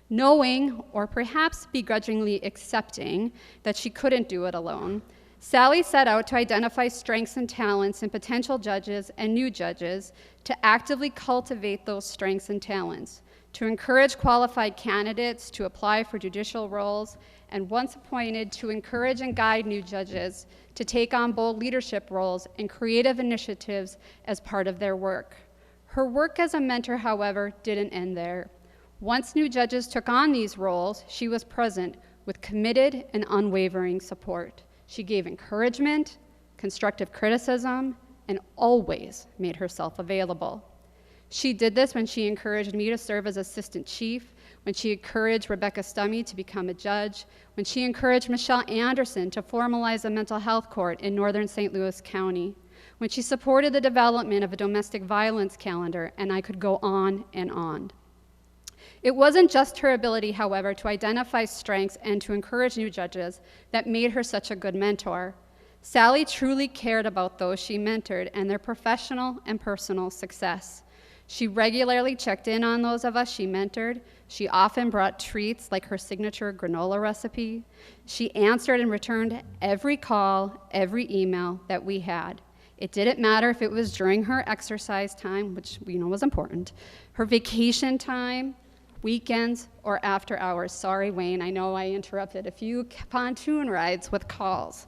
Knowing, or perhaps begrudgingly accepting, that she couldn't do it alone, Sally set out to identify strengths and talents in potential judges and new judges, to actively cultivate those strengths and talents, to encourage qualified candidates to apply for judicial roles, and once appointed, to encourage and guide new judges to take on bold leadership roles and creative initiatives as part of their work. Her work as a mentor, however, didn't end there. Once new judges took on these roles, she was present with committed and unwavering support. She gave encouragement, constructive criticism, and always made herself available. She did this when she encouraged me to serve as assistant chief, when she encouraged Rebecca Stummy to become a judge, when she encouraged Michelle Anderson to formalize a mental health court in northern St. Louis County, when she supported the development of a domestic violence calendar, and I could go on and on. It wasn't just her ability, however, to identify strengths and to encourage new judges that made her such a good mentor. Sally truly cared about those she mentored and their professional and personal success. She regularly checked in on those of us she mentored. She often brought treats like her signature granola recipe. She answered and returned every call, every email that we had. It didn't matter if it was during her exercise time, which we know was important, her vacation time, weekends, or after hours. Sorry, Wayne, I know I interrupted a few pontoon rides with calls.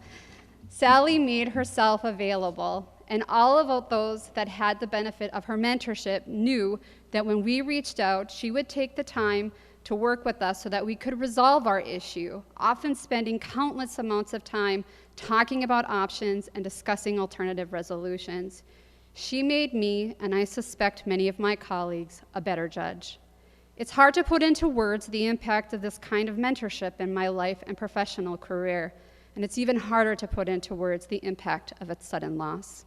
Sally made herself available, and all of those that had the benefit of her mentorship knew that when we reached out, she would take the time to work with us so that we could resolve our issue, often spending countless amounts of time talking about options and discussing alternative resolutions. She made me, and I suspect many of my colleagues, a better judge. It's hard to put into words the impact of this kind of mentorship in my life and professional career, and it's even harder to put into words the impact of its sudden loss.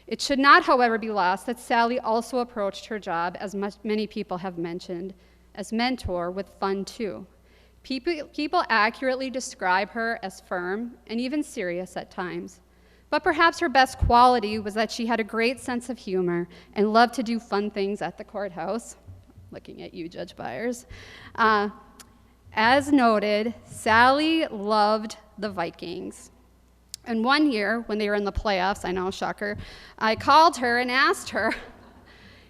It should not, however, be lost that Sally also approached her job, as many people have mentioned, as mentor with fun too. People accurately describe her as firm and even serious at times. But perhaps her best quality was that she had a great sense of humor and loved to do fun things at the courthouse. Looking at you, Judge Byers. As noted, Sally loved the Vikings. And one year, when they were in the playoffs, I know, shocker, I called her and asked her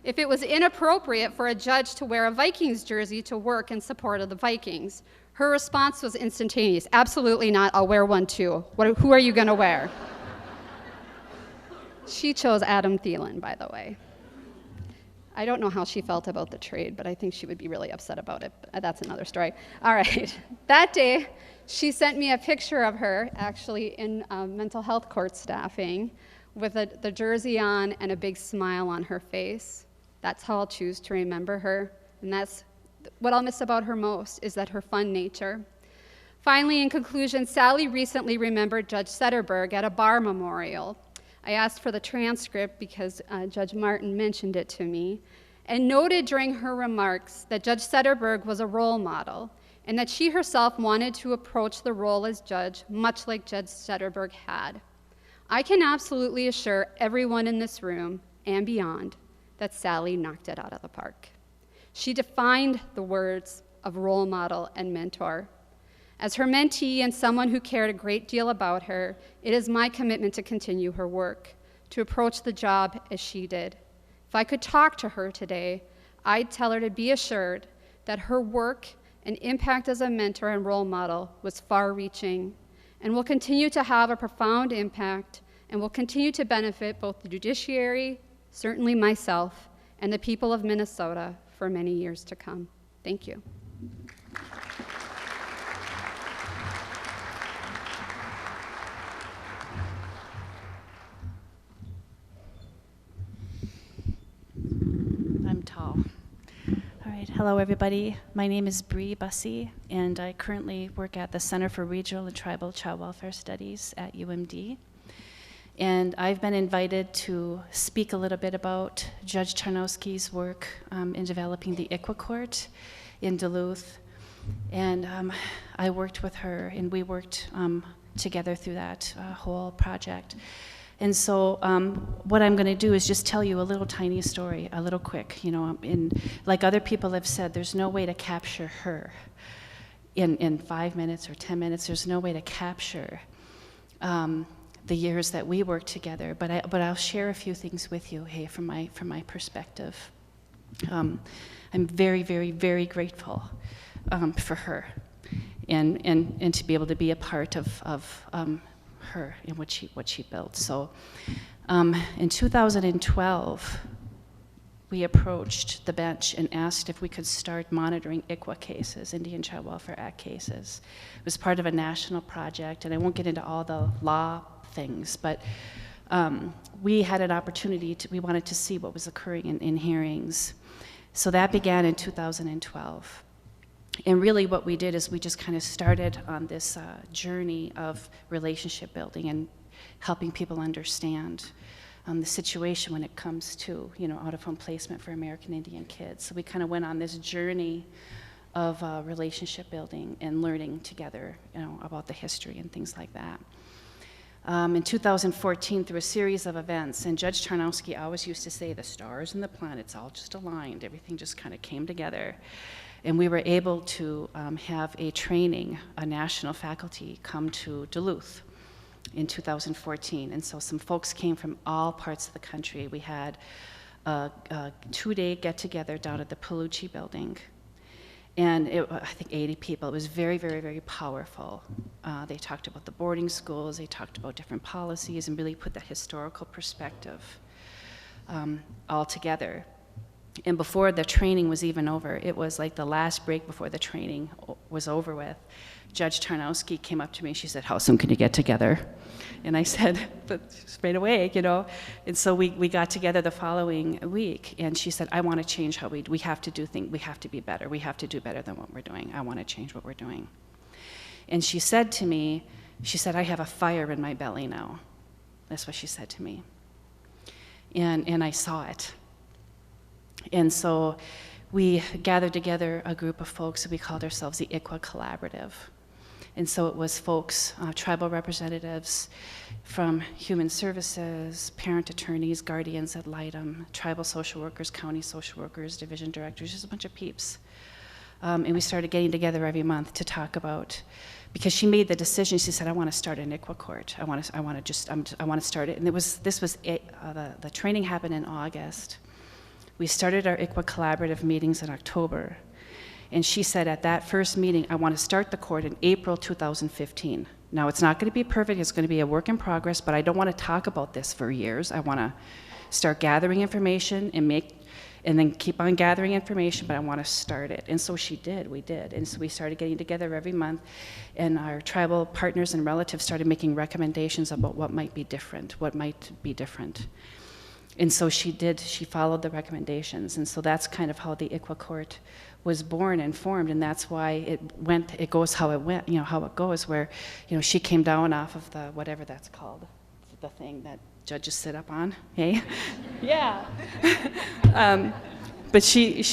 if it was inappropriate for a judge to wear a Vikings jersey to work in support of the Vikings. Her response was instantaneous. Absolutely not, I'll wear one too. Who are you gonna wear? She chose Adam Thielen, by the way. I don't know how she felt about the trade, but I think she would be really upset about it. But that's another story. All right. That day, she sent me a picture of her, actually in mental health court staffing, with the jersey on and a big smile on her face. That's how I'll choose to remember her. And that's what I'll miss about her most, is that her fun nature. Finally, in conclusion, Sally recently remembered Judge Sederberg at a bar memorial. I asked for the transcript because Judge Martin mentioned it to me, and noted during her remarks that Judge Sederberg was a role model and that she herself wanted to approach the role as judge much like Judge Sederberg had. I can absolutely assure everyone in this room and beyond that Sally knocked it out of the park. She defined the words of role model and mentor. As her mentee and someone who cared a great deal about her, it is my commitment to continue her work, to approach the job as she did. If I could talk to her today, I'd tell her to be assured that her work and impact as a mentor and role model was far-reaching and will continue to have a profound impact and will continue to benefit both the judiciary, certainly myself, and the people of Minnesota for many years to come. Thank you. I'm tall. All right, hello everybody. My name is Bree Bussey, and I currently work at the Center for Regional and Tribal Child Welfare Studies at UMD. And I've been invited to speak a little bit about Judge Tarnowski's work in developing the ICWA court in Duluth. And I worked with her, and we worked together through that whole project. And so what I'm going to do is just tell you a little tiny story, a little quick. You know, like other people have said, there's no way to capture her in 5 minutes or 10 minutes. There's no way to capture the years that we worked together. But I'll share a few things with you, hey, from my perspective. I'm very, very, very grateful for her, and to be able to be a part of her and what she built. So in 2012, we approached the bench and asked if we could start monitoring ICWA cases, Indian Child Welfare Act cases. It was part of a national project, and I won't get into all the law things, but we had an opportunity we wanted to see what was occurring in hearings. So that began in 2012. And really what we did is we just kind of started on this journey of relationship building and helping people understand the situation when it comes to, you know, out-of-home placement for American Indian kids. So we kind of went on this journey of relationship building and learning together, you know, about the history and things like that. In 2014, through a series of events, and Judge Tarnowski always used to say, the stars and the planets all just aligned, everything just kind of came together. And we were able to have a training, a national faculty come to Duluth in 2014. And so some folks came from all parts of the country. We had a 2-day get-together down at the Prelude building. And I think 80 people. It was very, very, very powerful. They talked about the boarding schools, they talked about different policies, and really put that historical perspective all together. And before the training was even over, it was like the last break before the training was over with, Judge Tarnowski came up to me and she said, "How soon can you get together?" And I said, "But straight away, you know." And so we got together the following week, and she said, "I want to change how we have to do things, we have to be better, we have to do better than what we're doing. I want to change what we're doing." And she said to me, she said, "I have a fire in my belly now." That's what she said to me. And I saw it. And so we gathered together a group of folks, we called ourselves the ICWA Collaborative. And so it was folks, tribal representatives from Human Services, parent attorneys, guardians ad litem, tribal social workers, county social workers, division directors, just a bunch of peeps. And we started getting together every month to talk about, because she made the decision, she said, "I want to start an ICWA court. I want to start it." And the training happened in August. We started our ICWA collaborative meetings in October. And she said at that first meeting, "I want to start the court in April 2015. Now, it's not going to be perfect, it's going to be a work in progress, but I don't want to talk about this for years. I want to start gathering information and then keep on gathering information, but I want to start it." And so we did. And so we started getting together every month, and our tribal partners and relatives started making recommendations about what might be different. And so she followed the recommendations. And so that's kind of how the ICWA court was born and formed, and that's why it goes how it went, how it goes, where, she came down off of the, whatever that's called, the thing that judges sit up on, hey? Yeah. But she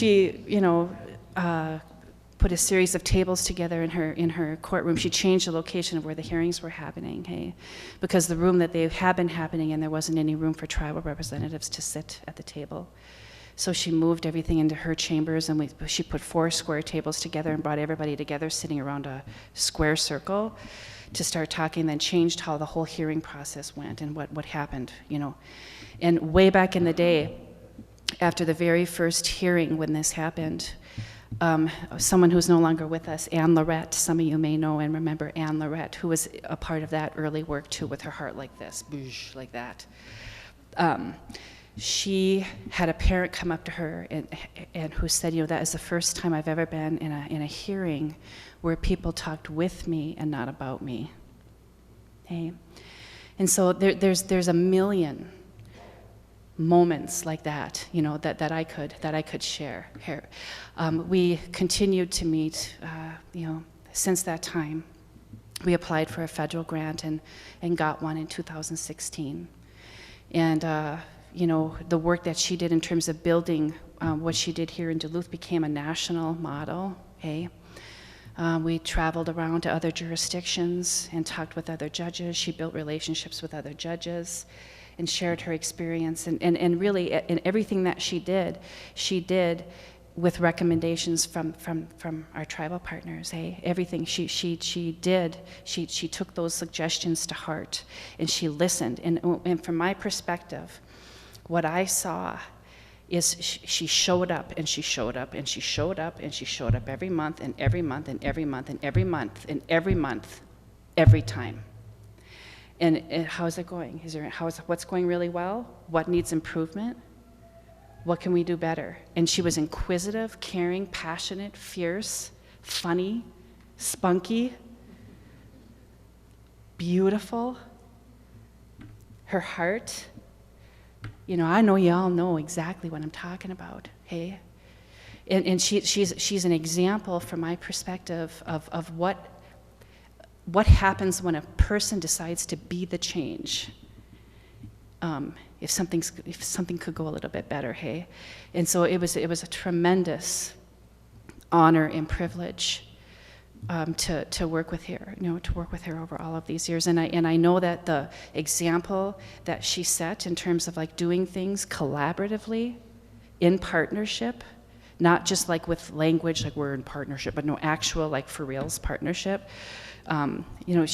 put a series of tables together in her courtroom. She changed the location of where the hearings were happening, hey? Because the room that they had been happening in, there wasn't any room for tribal representatives to sit at the table. So she moved everything into her chambers, and she put 4 square tables together and brought everybody together sitting around a square circle to start talking, then changed how the whole hearing process went and what happened, And way back in the day, after the very first hearing when this happened, someone who's no longer with us, Anne Lorette, some of you may know and remember Anne Lorette, who was a part of that early work too, with her heart like this, boosh, like that. She had a parent come up to her and who said, "That is the first time I've ever been in a hearing where people talked with me and not about me." Okay? And so there's a million moments like that, that I could share here. We continued to meet, since that time. We applied for a federal grant and got one in 2016. And the work that she did in terms of building what she did here in Duluth became a national model, okay? We traveled around to other jurisdictions and talked with other judges. She built relationships with other judges and shared her experience. And really, in everything that she did with recommendations from our tribal partners, hey? Everything she did, she took those suggestions to heart, and she listened. And from my perspective, what I saw is she showed up, and she showed up, and she showed up, and she showed up every month, and every month, and every month, and every month, and every month, every time. And how's it going? What's going really well? What needs improvement? What can we do better? And she was inquisitive, caring, passionate, fierce, funny, spunky, beautiful. Her heart, I know you all know exactly what I'm talking about, hey? And she's an example from my perspective of what happens when a person decides to be the change. If something could go a little bit better, hey? And so it was a tremendous honor and privilege to work with her, to work with her over all of these years. And I know that the example that she set in terms of like doing things collaboratively, in partnership, not just like with language, like we're in partnership, but no actual like for reals partnership, You know,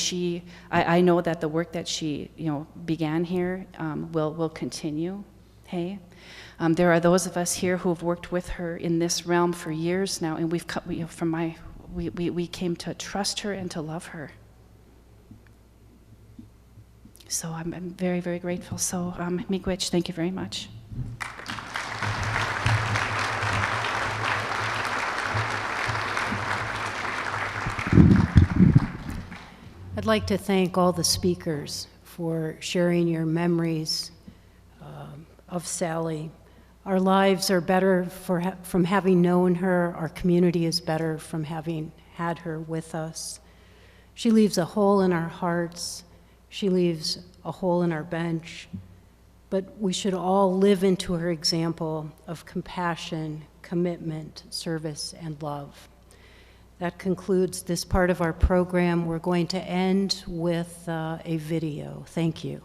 I know that the work that she, you know, began here will continue, hey? There are those of us here who have worked with her in this realm for years now, and we came to trust her and to love her. So I'm very, very grateful. So, miigwech, thank you very much. I'd like to thank all the speakers for sharing your memories of Sally. Our lives are better from having known her. Our community is better from having had her with us. She leaves a hole in our hearts. She leaves a hole in our bench. But we should all live into her example of compassion, commitment, service, and love. That concludes this part of our program. We're going to end with a video. Thank you.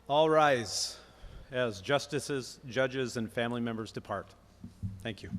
All rise as justices, judges, and family members depart. Thank you.